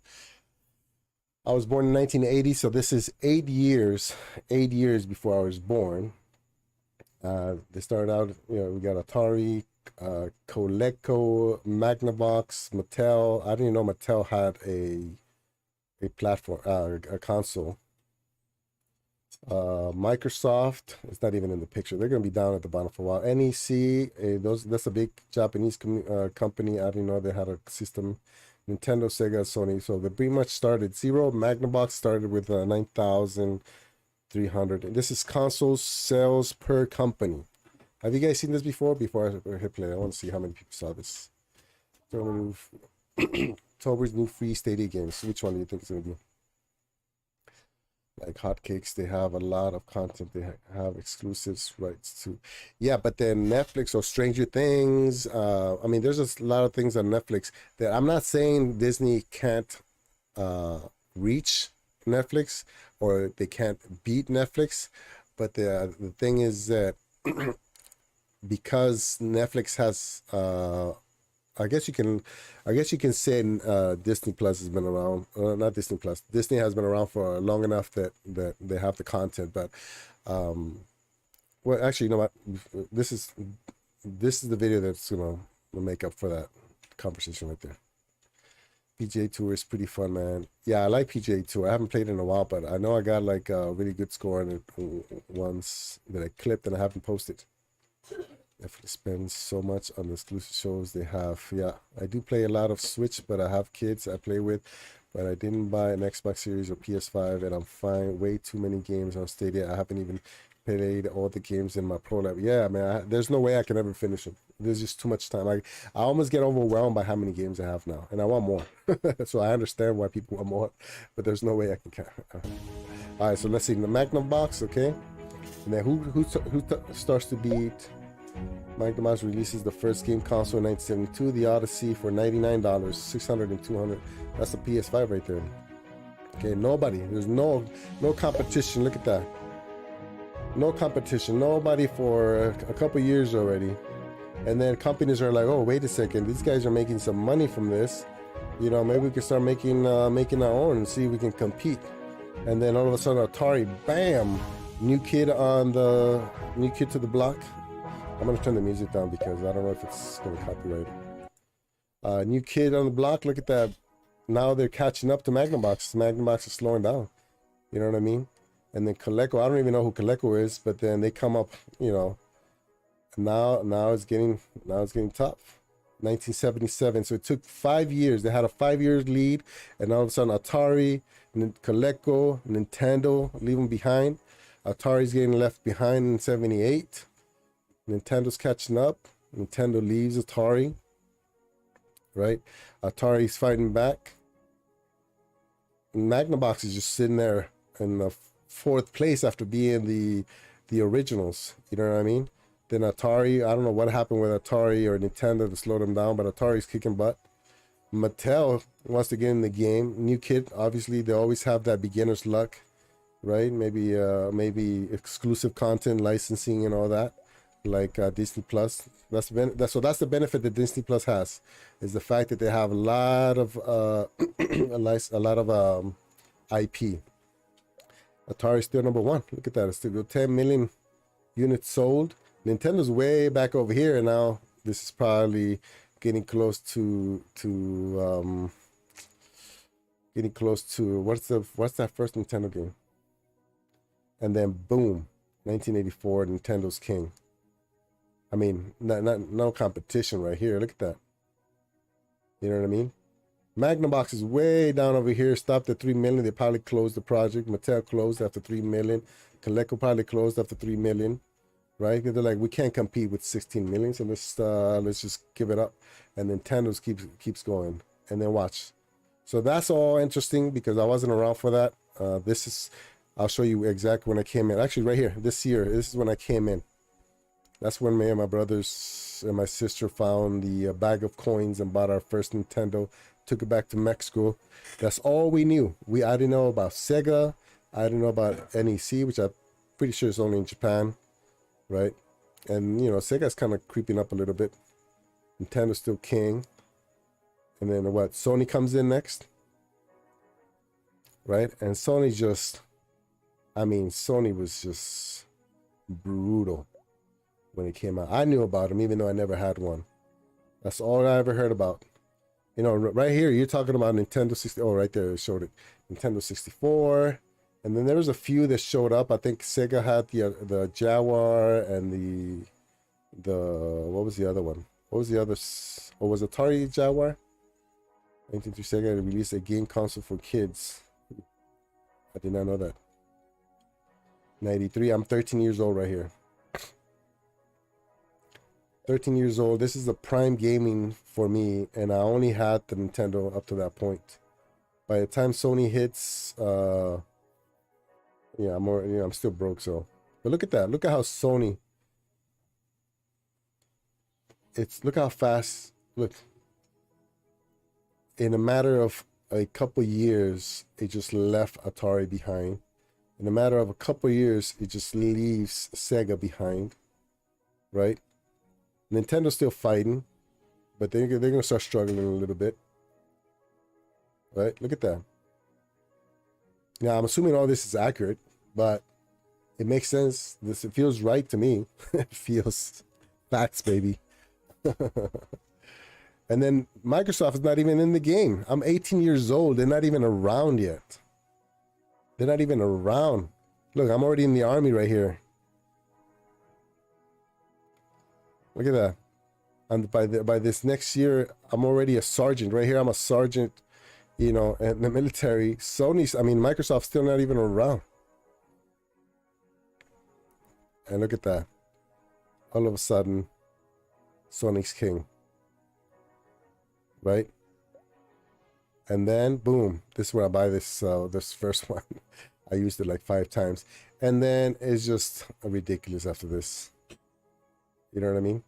I was born in 1980, so this is 8 years before I was born. They started out, we got Atari, Coleco, Magnavox, Mattel. I didn't even know Mattel had a platform, a console. Microsoft, it's not even in the picture. They're going to be down at the bottom for a while. NEC, that's a big Japanese company. I didn't know they had a system. Nintendo, Sega, Sony. So they pretty much started zero. Magnavox started with 9,300. And this is console sales per company. Have you guys seen this before? Before I hit play, I want to see how many people saw this. October's new free Stadia games. Which one do you think it's going to be? like hotcakes. They have a lot of content. They have exclusives rights to. Yeah, but then Netflix or Stranger Things. I mean, there's a lot of things on Netflix that I'm not saying Disney can't reach Netflix or they can't beat Netflix, but the thing is that because Netflix has I guess you can say Disney Plus has been around. Not Disney Plus. Disney has been around for long enough that they have the content. But well, actually, you know what? This is the video that's gonna make up for that conversation right there. PGA Tour is pretty fun, man. Yeah, I like PGA Tour. I haven't played in a while, but I know I got like a really good score on it once that I clipped and I haven't posted. Definitely spend so much on the exclusive shows they have. Yeah, I do play a lot of Switch, but I have kids I play with. But I didn't buy an Xbox Series or PS5, and I'm fine. Way too many games on Stadia. I haven't even played all the games in my Pro Lab. Yeah, man, there's no way I can ever finish them. There's just too much time. I almost get overwhelmed by how many games I have now, and I want more. So I understand why people want more, but there's no way I can. All right, so let's see the Magnum box, okay? And then who starts to beat? Magnum releases the first game console in 1972, the Odyssey, for $99, $600 and $200. That's the PS5 right there. Okay, nobody. There's no competition. Look at that. No competition. Nobody for a couple years already. And then companies are like, oh, wait a second. These guys are making some money from this. You know, maybe we can start making our own and see if we can compete. And then all of a sudden, Atari, bam, new kid to the block. I'm gonna turn the music down because I don't know if it's gonna copyright. New kid on the block. Look at that. Now they're catching up to Magnavox. Magnavox is slowing down. You know what I mean? And then Coleco. I don't even know who Coleco is, but then they come up. You know. Now it's getting tough. 1977. So it took 5 years. They had a 5-year lead, and all of a sudden Atari, and Coleco, Nintendo leave them behind. Atari's getting left behind in 78. Nintendo's catching up. Nintendo leaves Atari. Right? Atari's fighting back. Magnavox is just sitting there in the 4th place after being the originals. You know what I mean? Then Atari, I don't know what happened with Atari or Nintendo to slow them down, but Atari's kicking butt. Mattel wants to get in the game. New kid, obviously, they always have that beginner's luck, right? Maybe exclusive content, licensing, and all that, like Disney Plus. That's the benefit that Disney Plus has, is the fact that they have a lot of IP. Atari's still number 1. Look at that. It's still 10 million units sold. Nintendo's way back over here, and now this is probably getting close to what's that first Nintendo game? And then boom, 1984, Nintendo's king. I mean, no competition right here. Look at that. You know what I mean? Magnavox is way down over here, stopped at 3 million. They probably closed the project. Mattel closed after 3 million. Coleco probably closed after 3 million. Right? They're like, we can't compete with 16 million, so let's just give it up. And Nintendo keeps going. And then watch. So that's all interesting because I wasn't around for that. I'll show you exactly when I came in. Actually, right here, this year, this is when I came in. That's when me and my brothers and my sister found the bag of coins and bought our first Nintendo. Took it back to Mexico. That's all we knew. I didn't know about Sega. I didn't know about NEC, which I'm pretty sure is only in Japan. Right? And, you know, Sega's kind of creeping up a little bit. Nintendo's still king. And then what? Sony comes in next. Right? And Sony was just brutal when it came out. I knew about them, even though I never had one. That's all I ever heard about. You know, right here, you're talking about Nintendo 60. Oh, right there, it showed it. Nintendo 64. And then there was a few that showed up. I think Sega had the Jaguar and the what was the other one? What was the other? Or was Atari Jaguar? 1993 Sega released a game console for kids. I did not know that. 93. I'm 13 years old right here. 13 years old. This is the prime gaming for me, and I only had the Nintendo up to that point. By the time Sony hits Yeah, I'm still broke, so. But look at that. Look at how Sony. Look how fast. Look. In a matter of a couple years, it just left Atari behind. In a matter of a couple years, it just leaves Sega behind, right? Nintendo's still fighting, but they're gonna start struggling a little bit, right? Look at that. Now I'm assuming all this is accurate, but it makes sense. It feels right to me. It feels facts, baby. And then Microsoft is not even in the game. I'm 18 years old. They're not even around yet. They're not even around. Look, I'm already in the army right here. Look at that. And by this next year, I'm already a sergeant. Right here, I'm a sergeant, you know, in the military. Microsoft's still not even around. And look at that. All of a sudden, Sony's king. Right? And then, boom. This is where I buy this first one. I used it like 5 times. And then it's just ridiculous after this. You know what I mean?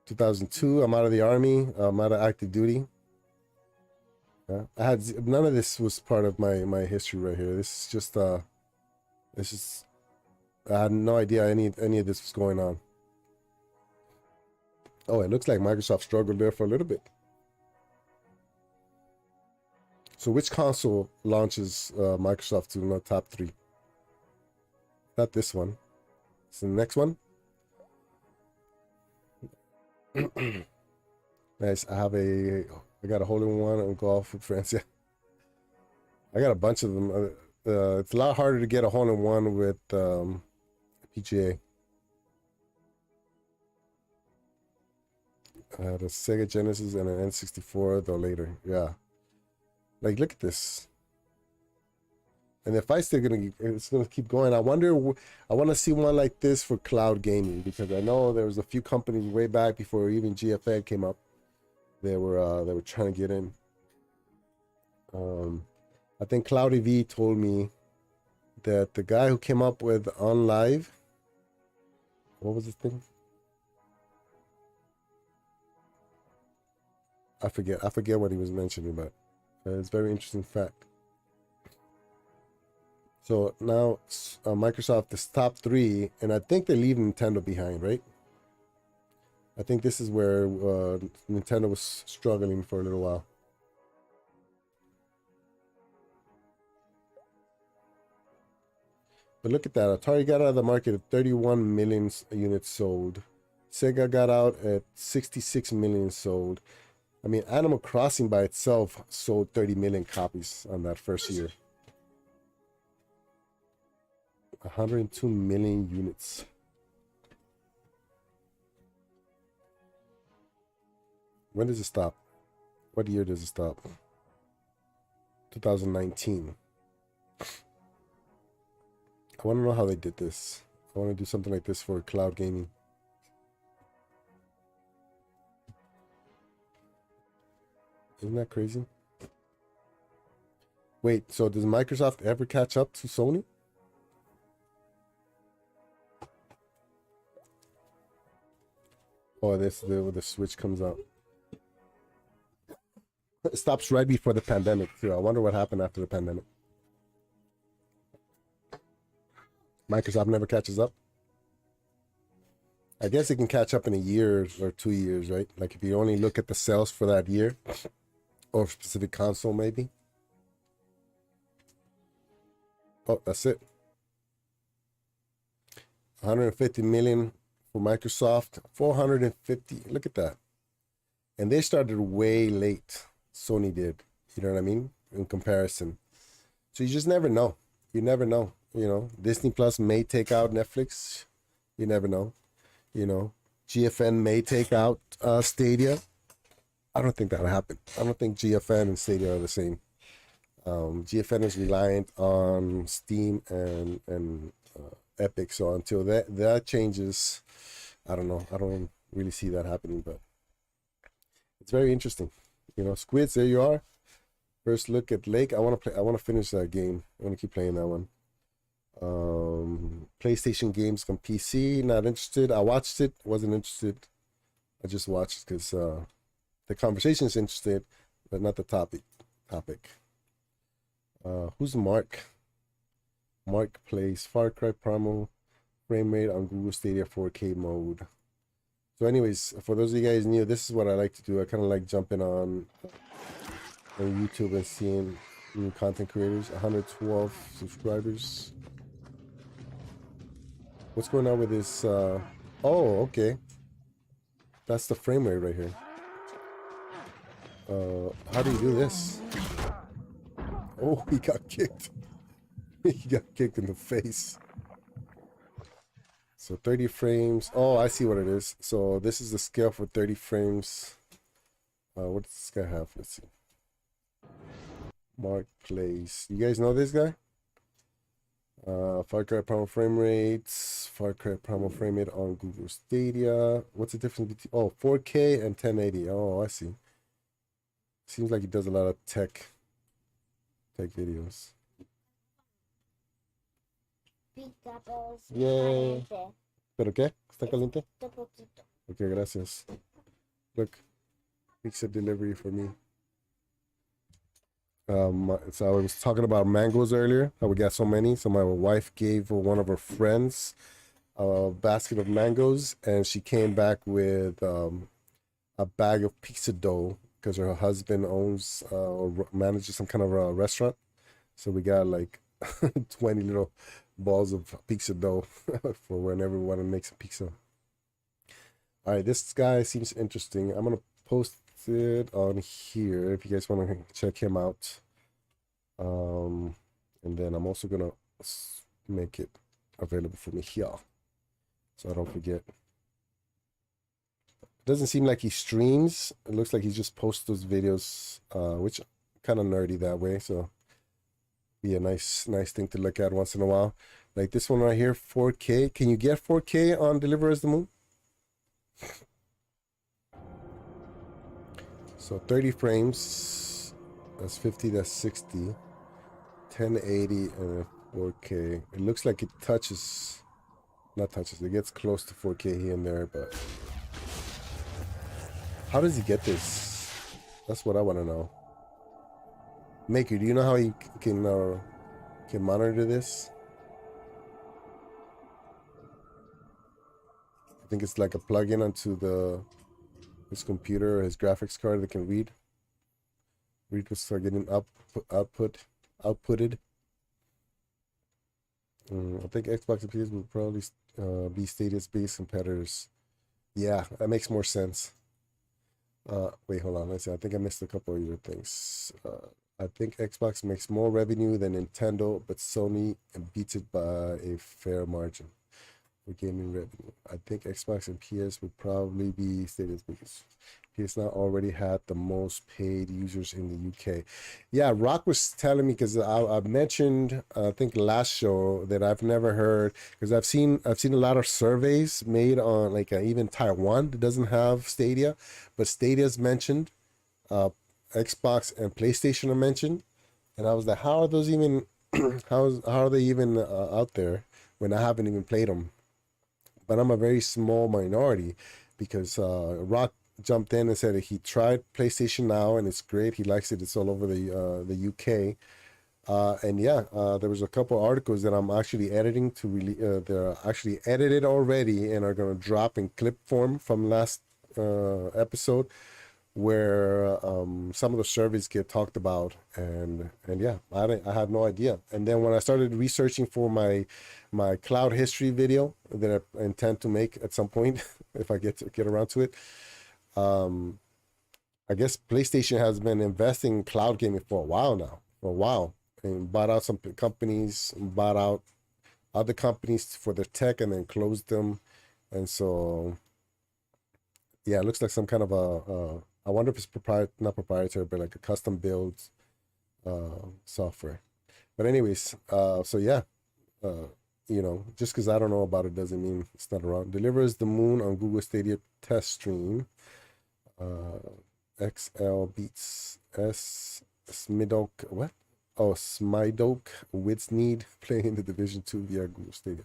2002, I'm out of the army. I'm out of active duty. Yeah. None of this was part of my history right here. This is just I had no idea any of this was going on. Oh, it looks like Microsoft struggled there for a little bit. So which console launches Microsoft to the top 3? Not this one. It's the next one. Nice. I got a hole-in-one on golf with friends. Yeah. I got a bunch of them. It's a lot harder to get a hole-in-one with PGA. I had a Sega Genesis and an N64 though later. Yeah. Like, look at this. And if it's gonna keep going. I want to see one like this for cloud gaming, because I know there was a few companies way back before even GFN came up. They were trying to get in. I think Cloudy V told me that the guy who came up with OnLive, what was his thing? I forget what he was mentioning, but it's a very interesting fact. So now Microsoft is top 3, and I think they leave Nintendo behind, right? I think this is where Nintendo was struggling for a little while. But look at that. Atari got out of the market at 31 million units sold. Sega got out at 66 million sold. I mean, Animal Crossing by itself sold 30 million copies on that first year. 102 million units. When does it stop? What year does it stop? 2019. I want to know how they did this. I want to do something like this for cloud gaming. Isn't that crazy? Wait, so does Microsoft ever catch up to Sony? Oh, this is where the Switch comes out. It stops right before the pandemic, too. I wonder what happened after the pandemic. Microsoft never catches up. I guess it can catch up in a year or 2 years, right? Like if you only look at the sales for that year, or a specific console, maybe. Oh, that's it. 150 million for Microsoft. 450. Look at that. And they started way late. Sony did. You know what I mean? In comparison. So you just never know. You never know. You know, Disney Plus may take out Netflix. You never know. You know, GFN may take out Stadia. I don't think that'll happen. I don't think GFN and Stadia are the same. GFN is reliant on Steam and Epic. So until that changes, I don't know. I don't really see that happening, but it's very interesting. You know, Squids, there you are. First look at Lake. I want to play. I want to finish that game. I want to keep playing that one. PlayStation games from PC. Not interested. I watched it. Wasn't interested. I just watched because the conversation is interested, but not the topic. Who's Mark? Mark plays Far Cry Primal frame rate on Google Stadia 4K mode. So anyways, for those of you guys new, this is what I like to do. I kind of like jumping on YouTube and seeing new content creators. 112 subscribers. What's going on with this? Oh, okay. That's the frame rate right here. How do you do this? Oh, he got kicked. He got kicked in the face. So 30 frames. Oh, I see what it is. So this is the scale for 30 frames. What does this guy have? Let's see. Mark plays. You guys know this guy? Far Cry Primal frame rates. Far Cry Primal frame rate on Google Stadia. What's the difference between? Oh, 4K and 1080. Oh, I see. Seems like he does a lot of tech videos. Yay. ¿Pero qué? ¿Está caliente? Okay, gracias. Look, pizza delivery for me. So I was talking about mangoes earlier, how we got so many. So my wife gave one of her friends a basket of mangoes, and she came back with a bag of pizza dough because her husband owns or manages some kind of a restaurant. So we got like 20 little balls of pizza dough for whenever we want to make some pizza. All right, this guy seems interesting. I'm gonna post it on here if you guys want to check him out. And then I'm also gonna make it available for me here, so I don't forget. It doesn't seem like he streams. It looks like he just posts those videos, which kind of nerdy that way. So be a nice thing to look at once in a while. Like this one right here, 4K. Can you get 4K on Deliver Us the Moon? So 30 frames, that's 50, that's 60, 1080 and 4K. It looks like it it gets close to 4K here and there, but how does he get this? That's what I want to know. Maker, do you know how he can monitor this? I think it's like a plug-in onto his computer or his graphics card that can read what's getting outputted. I think Xbox and PS will probably be Stadia's biggest competitors. Yeah, that makes more sense. Wait, hold on. Let's see. I think I missed a couple of your things. I think Xbox makes more revenue than Nintendo, but Sony beats it by a fair margin for gaming revenue. I think Xbox and PS would probably be Stadia's biggest. PS now already had the most paid users in the UK. Yeah, Rock was telling me, because I mentioned I think last show that I've never heard, because I've seen a lot of surveys made on like even Taiwan that doesn't have Stadia, but Stadia's mentioned. Xbox and PlayStation are mentioned, and I was like, how are those even? how are they even out there when I haven't even played them? But I'm a very small minority, because Rock jumped in and said that he tried PlayStation Now and it's great. He likes it. It's all over the UK. And yeah, there was a couple articles that I'm actually editing to release. They're actually edited already and are going to drop in clip form from last episode, where some of the surveys get talked about, and yeah, I had no idea. And then when I started researching for my cloud history video that I intend to make at some point if I get around to it, I guess PlayStation has been investing in cloud gaming for a while, and bought out some companies, bought out other companies for their tech, and then closed them. And so yeah, it looks like some kind of I wonder if it's not proprietary, but like a custom build software. But anyways, so yeah, just because I don't know about it doesn't mean it's not around. Delivers the Moon on Google Stadia test stream. XL beats Smidok, what? Oh, Smidok Widsneed playing the Division 2 via Google Stadia.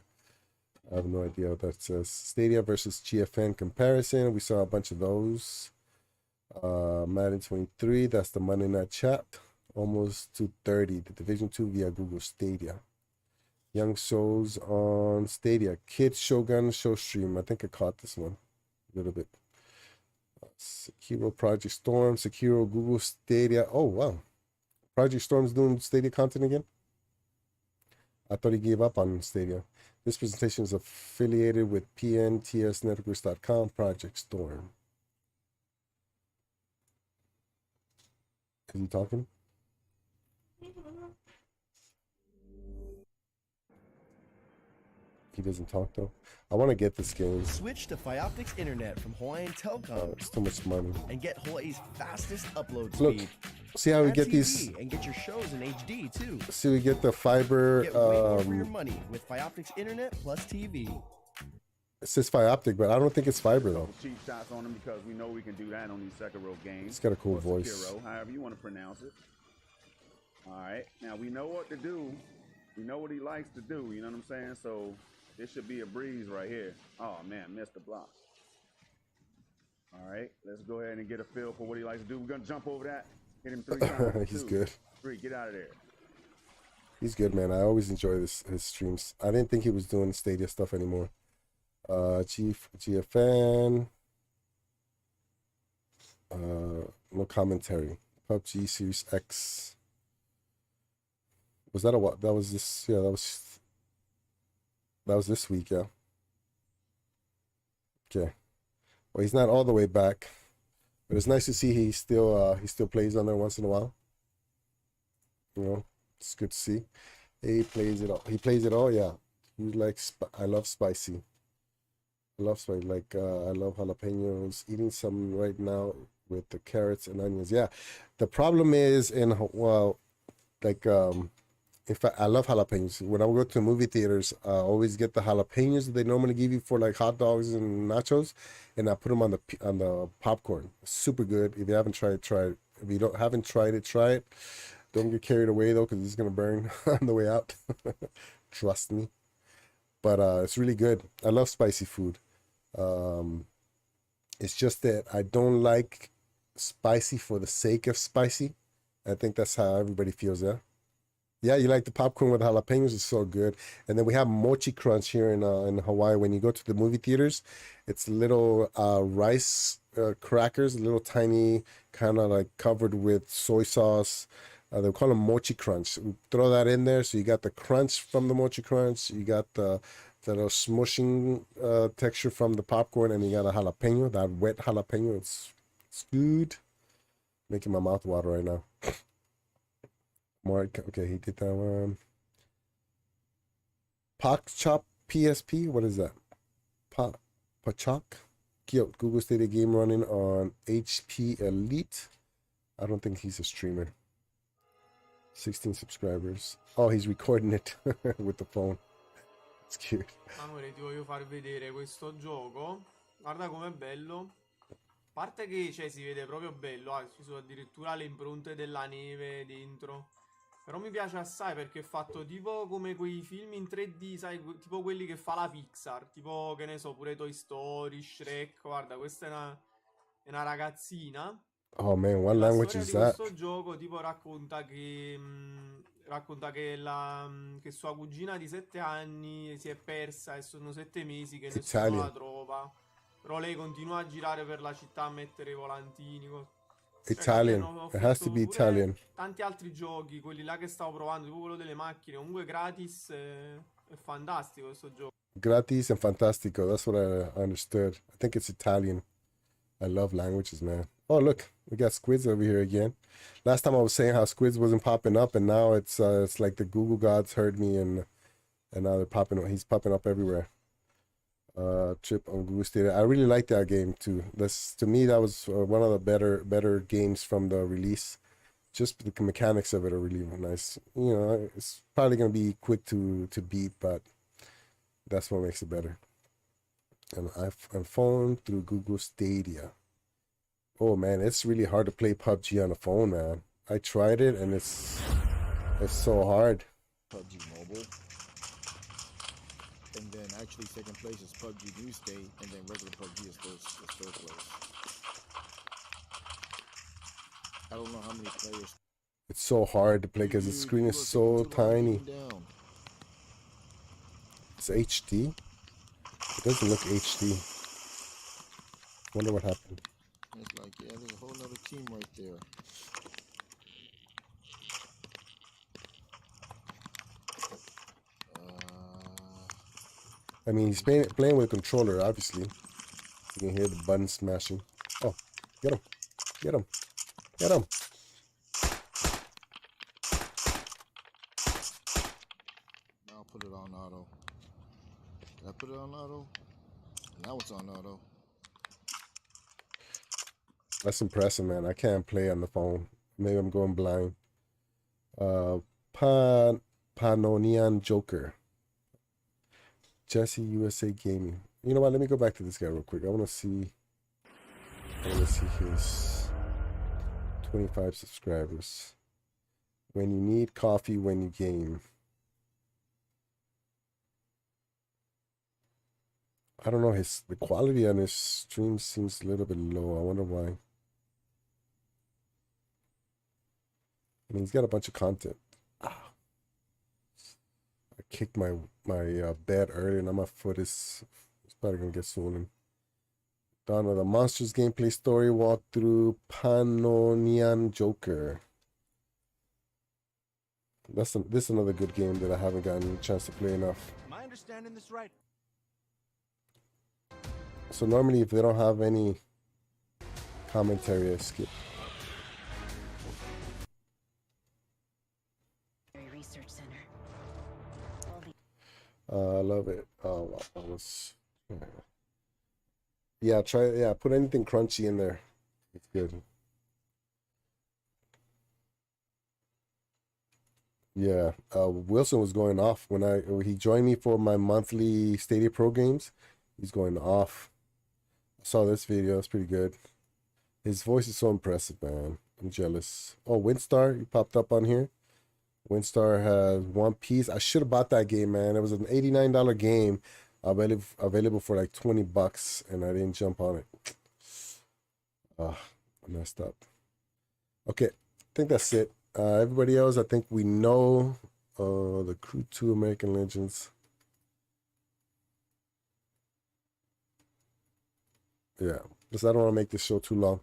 I have no idea what that says. Stadia versus GFN comparison. We saw a bunch of those. Madden 23, that's the Monday Night Chat. Almost 2:30, the Division 2 via Google Stadia. Young Souls on Stadia. Kids Shogun Show Stream. I think I caught this one a little bit. Sekiro Project Storm. Sekiro Google Stadia. Oh, wow. Project Storm's doing Stadia content again? I thought he gave up on Stadia. This presentation is affiliated with PNTSNetworks.com Project Storm. Is he talking? He doesn't talk though. I want to get this game. Switch to Fioptics Internet from Hawaiian Telcom. It's too much money. And get Hawaii's fastest upload Look, speed. see how we Add get TV these. and get your shows in HD too. See, we get the fiber. Get way more for your money with Fioptics Internet plus TV. It says Fioptic, but I don't think it's fiber though. Cheap shots on him because we know we can do that on these second row games. It's got a cool Or voice. Sekiro, however you want to pronounce it. All right, now we know what to do. We know what he likes to do. You know what I'm saying? So this should be a breeze right here. Oh man, missed the block. All right, let's go ahead and get a feel for what he likes to do. We're gonna jump over that. Hit him 3 times. He's 2, good. 3, get out of there. He's good, man. I always enjoy his streams. I didn't think he was doing Stadia stuff anymore. GFN. No commentary. PUBG Series X. Was that a what? That was this. Yeah, that was this week. Yeah. Okay. Well, he's not all the way back, but it's nice to see he still plays on there once in a while. You know, it's good to see. He plays it all. He plays it all. Yeah. He likes. I love spicy. I love spicy. Like I love jalapenos. Eating some right now with the carrots and onions. Yeah. The problem is in in fact, I love jalapenos. When I go to movie theaters, I always get the jalapenos that they normally give you for like hot dogs and nachos, and I put them on the popcorn. Super good. If you haven't tried it, try it. If you haven't tried it, try it. Don't get carried away though, because it's gonna burn on the way out. Trust me. But it's really good. I love spicy food. It's just that I don't like spicy for the sake of spicy. I think that's how everybody feels, yeah. Yeah, you like the popcorn with jalapenos. It's so good. And then we have mochi crunch here in Hawaii. When you go to the movie theaters, it's little rice crackers, little tiny, kind of like covered with soy sauce. They call them mochi crunch. We throw that in there, so you got the crunch from the mochi crunch. You got the little smushing texture from the popcorn, and you got a jalapeno, that wet jalapeno. It's good. Making my mouth water right now. Mark, okay, he did that one. Pak Chop PSP, what is that? Pachok? Cute. Google Stadia game running on HP Elite. I don't think he's a streamer. 16 subscribers. Oh, he's recording it with the phone. It's cute. Amore, ti voglio far vedere questo gioco. Guarda com'è bello. A parte che si vede proprio bello, ci sono addirittura le impronte della neve dentro. Però mi piace assai perché è fatto tipo come quei film in 3D, sai, tipo quelli che fa la Pixar, tipo, che ne so, pure Toy Story, Shrek. Guarda, questa è una ragazzina. Oh man, what language is that? Questo gioco tipo racconta che che sua cugina di 7 anni si è persa e sono 7 mesi che nessuno la trova. Però lei continua a girare per la città a mettere i volantini. Italian. It has to be Italian. Tanti altri giochi, quelli là che stavo provando, tipo quello delle macchine, comunque gratis, è fantastico questo gioco. Gratis and fantastico. That's what I understood. I think it's Italian. I love languages, man. Oh, look, we got Squids over here again. Last time I was saying how Squids wasn't popping up, and now it's like the Google gods heard me, and now they're popping up. He's popping up everywhere. Trip on Google Stadia. I really like that game too. To me, that was one of the better games from the release. Just the mechanics of it are really nice. You know, it's probably gonna be quick to beat, but that's what makes it better. And phone through Google Stadia. Oh man, it's really hard to play PUBG on a phone, man. I tried it and it's so hard. PUBG Mobile. And then actually second place is PUBG New State, and then regular PUBG is third place. I don't know how many players. It's so hard to play because the screen is so tiny. It's HD. It doesn't look HD. Wonder what happened. It's like, yeah, there's a whole other team right there. I mean, he's playing with a controller, obviously. You can hear the buttons smashing. Oh, get him. Get him. Get him. Now I'll put it on auto. Did I put it on auto? Now it's on auto. That's impressive, man. I can't play on the phone. Maybe I'm going blind. Panonian Joker. Jesse USA Gaming. You know what? Let me go back to this guy real quick. I want to see his 25 subscribers. When you need coffee, when you game. I don't know. The quality on his stream seems a little bit low. I wonder why. I mean, he's got a bunch of content. I kicked my bed earlier, and now my foot is probably gonna get swollen. Donna, the Monsters gameplay story walkthrough. Panonian Joker. This is another good game that I haven't gotten a chance to play enough. Am I understanding this right? So normally, if they don't have any commentary, I skip. Research Center. I love it. Oh, yeah, put anything crunchy in there. It's good. Yeah, Wilson was going off when he joined me for my monthly Stadia Pro games. He's going off. I saw this video. It's pretty good. His voice is so impressive, man. I'm jealous. Oh, Windstar, you popped up on here. Windstar has One Piece. I should have bought that game, man. It was an $89 game, available for like $20, and I didn't jump on it. I messed up. Okay, I think that's it. Everybody else, I think we know. The Crew 2 American Legends. Yeah, because I don't want to make this show too long.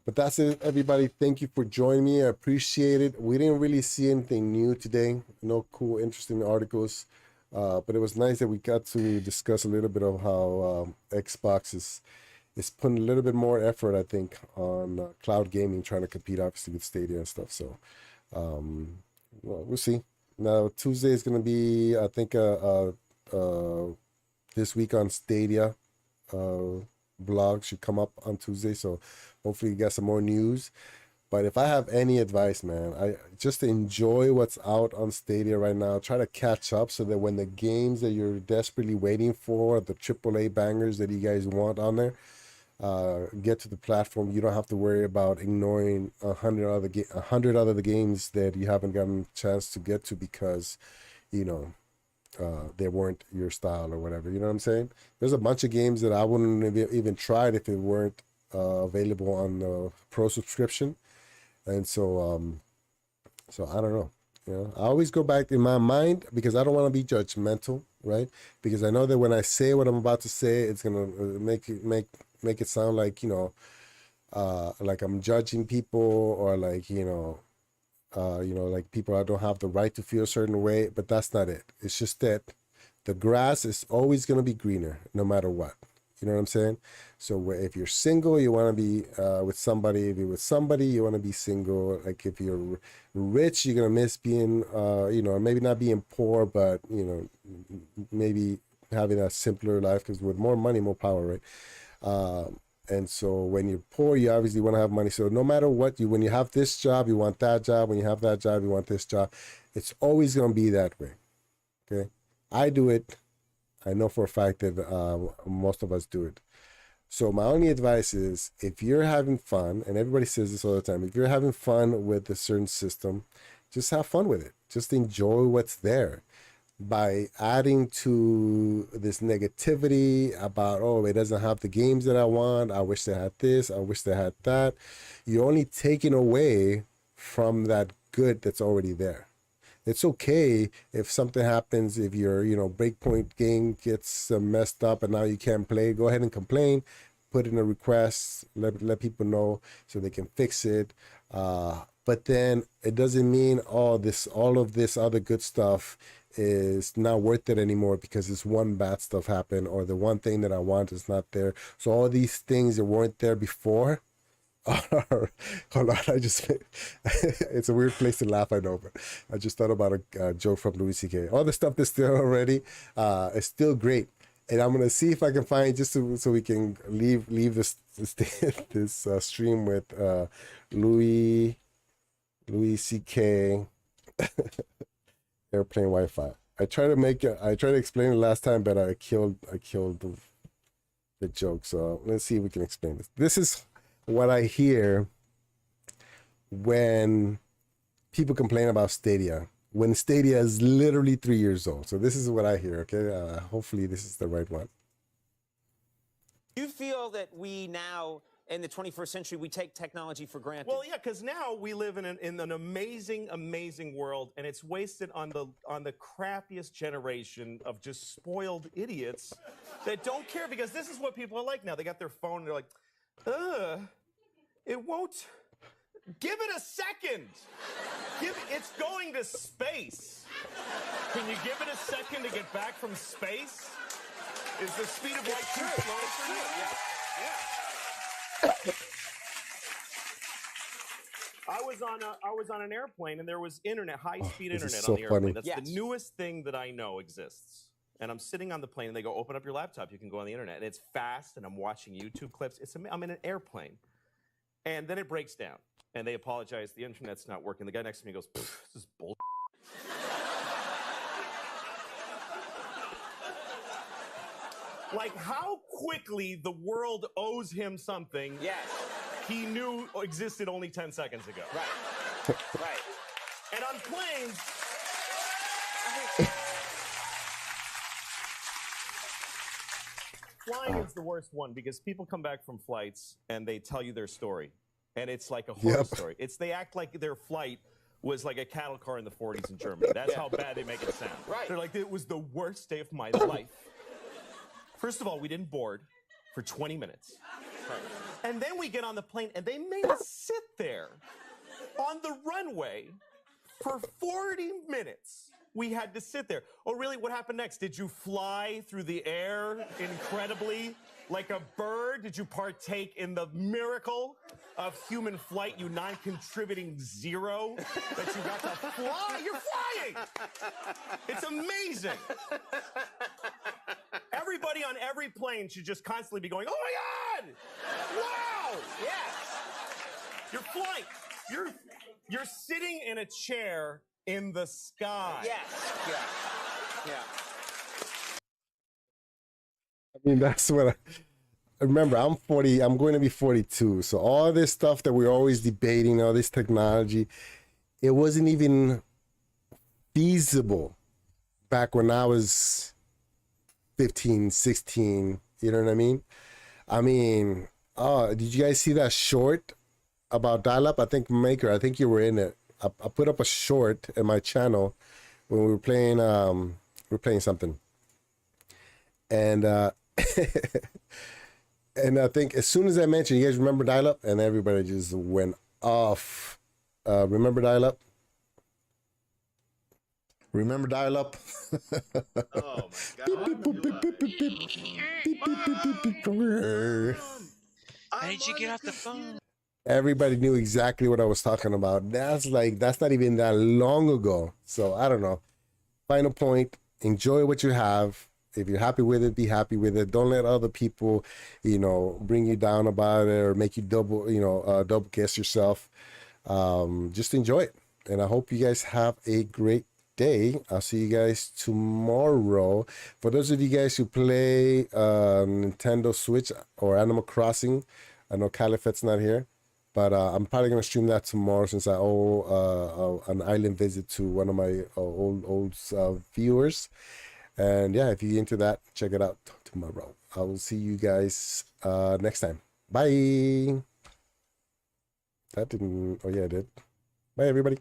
But that's it, everybody. Thank you for joining me. I appreciate it. We didn't really see anything new today. No cool, interesting articles. But it was nice that we got to discuss a little bit of how Xbox is putting a little bit more effort, I think, on cloud gaming, trying to compete, obviously, with Stadia and stuff. So, well, we'll see. Now, Tuesday is going to be, I think, this week on Stadia. Vlog should come up on Tuesday, so hopefully you get some more news. But if I have any advice, man, I just enjoy what's out on Stadia right now. Try to catch up so that when the games that you're desperately waiting for, the AAA bangers that you guys want on there, get to the platform. You don't have to worry about ignoring 100 other games that you haven't gotten a chance to get to because, you know, they weren't your style or whatever. You know what I'm saying? There's a bunch of games that I wouldn't have even tried if it weren't available on the pro subscription. And so I don't know. You know, I always go back in my mind because I don't want to be judgmental, right? Because I know that when I say what I'm about to say, it's gonna make it sound like, you know, like I'm judging people or like, you know, like people I don't have the right to feel a certain way, but that's not it. It's just that the grass is always going to be greener no matter what. You know what I'm saying? So if you're single, you want to be with somebody. If you're with somebody, you want to be single. Like if you're rich, you're going to miss being, you know, maybe not being poor, but, you know, maybe having a simpler life because with more money, more power, right? And so when you're poor, you obviously want to have money. So no matter what, when you have this job, you want that job. When you have that job, you want this job. It's always going to be that way. Okay. I do it. I know for a fact that most of us do it. So my only advice is, if you're having fun, and everybody says this all the time, if you're having fun with a certain system, just have fun with it. Just enjoy what's there. By adding to this negativity about, oh, it doesn't have the games that I want, I wish they had this, I wish they had that, you're only taking away from that good that's already there. It's okay if something happens, if your, breakpoint game gets messed up and now you can't play, go ahead and complain, put in a request, let people know so they can fix it. But then it doesn't mean all of this other good stuff is not worth it anymore because this one bad stuff happened, or the one thing that I want is not there. So all these things that weren't there before are, hold on, it's a weird place to laugh, I know, but I just thought about a joke from Louis C.K. All the stuff that's there already is still great. And I'm gonna see if I can find, just so we can leave this stream with Louis C.K. airplane Wi-Fi. I tried to explain it last time, but I killed the joke. So let's see if we can explain this. This is what I hear when people complain about Stadia, when Stadia is literally 3 years old. So this is what I hear. Okay, hopefully this is the right one. Do you feel that we now, in the 21st century, we take technology for granted? Well, yeah, because now we live in an amazing, amazing world, and it's wasted on the crappiest generation of just spoiled idiots that don't care, because this is what people are like now. They got their phone, and they're like, it won't. Give it a second. It's going to space. Can you give it a second to get back from space? Is the speed of light too slow for you? Yeah. I was on an airplane, and there was internet, high-speed internet on the airplane. That's the newest thing that I know exists. And I'm sitting on the plane, and they go, open up your laptop, you can go on the internet. And it's fast, and I'm watching YouTube clips. I'm in an airplane. And then it breaks down, and they apologize, the internet's not working. The guy next to me goes, this is bull. Like, how quickly the world owes him something he knew existed only 10 seconds ago. Right. Right. And on planes, flying is the worst one, because people come back from flights and they tell you their story. And it's like a horror story. They act like their flight was like a cattle car in the 40s in Germany. That's how bad they make it sound. Right. They're like, it was the worst day of my life. First of all, we didn't board for 20 minutes. Right. And then we get on the plane, and they made us sit there on the runway for 40 minutes. We had to sit there. Oh, really? What happened next? Did you fly through the air incredibly like a bird? Did you partake in the miracle of human flight, you non-contributing zero, that you got to fly? You're flying! It's amazing. Everybody on every plane should just constantly be going, oh my God! Wow! Yes! You're flying. You're sitting in a chair in the sky. Yes. Yeah. I mean, that's what I remember. I'm 40. I'm going to be 42. So all this stuff that we're always debating, all this technology, it wasn't even feasible back when I was 15, 16. You know what I mean? Did you guys see that short about dial-up? I think Maker, I think you were in it. I put up a short in my channel when we were playing something. And and I think as soon as I mentioned, you guys remember dial-up? And everybody just went off. Remember dial-up? Remember dial-up? Oh my God. How did you get off the phone? Everybody knew exactly what I was talking about. That's not even that long ago. So I don't know. Final point, enjoy what you have. If you're happy with it, be happy with it. Don't let other people, bring you down about it or make you double guess yourself. Just enjoy it. And I hope you guys have a great day. I'll see you guys tomorrow. For those of you guys who play Nintendo Switch or Animal Crossing, I know Califet's not here, but I'm probably gonna stream that tomorrow since I owe an island visit to one of my old viewers. And yeah, if you're into that, check it out tomorrow. I will see you guys next time. Bye. That didn't. Oh yeah, it did. Bye everybody.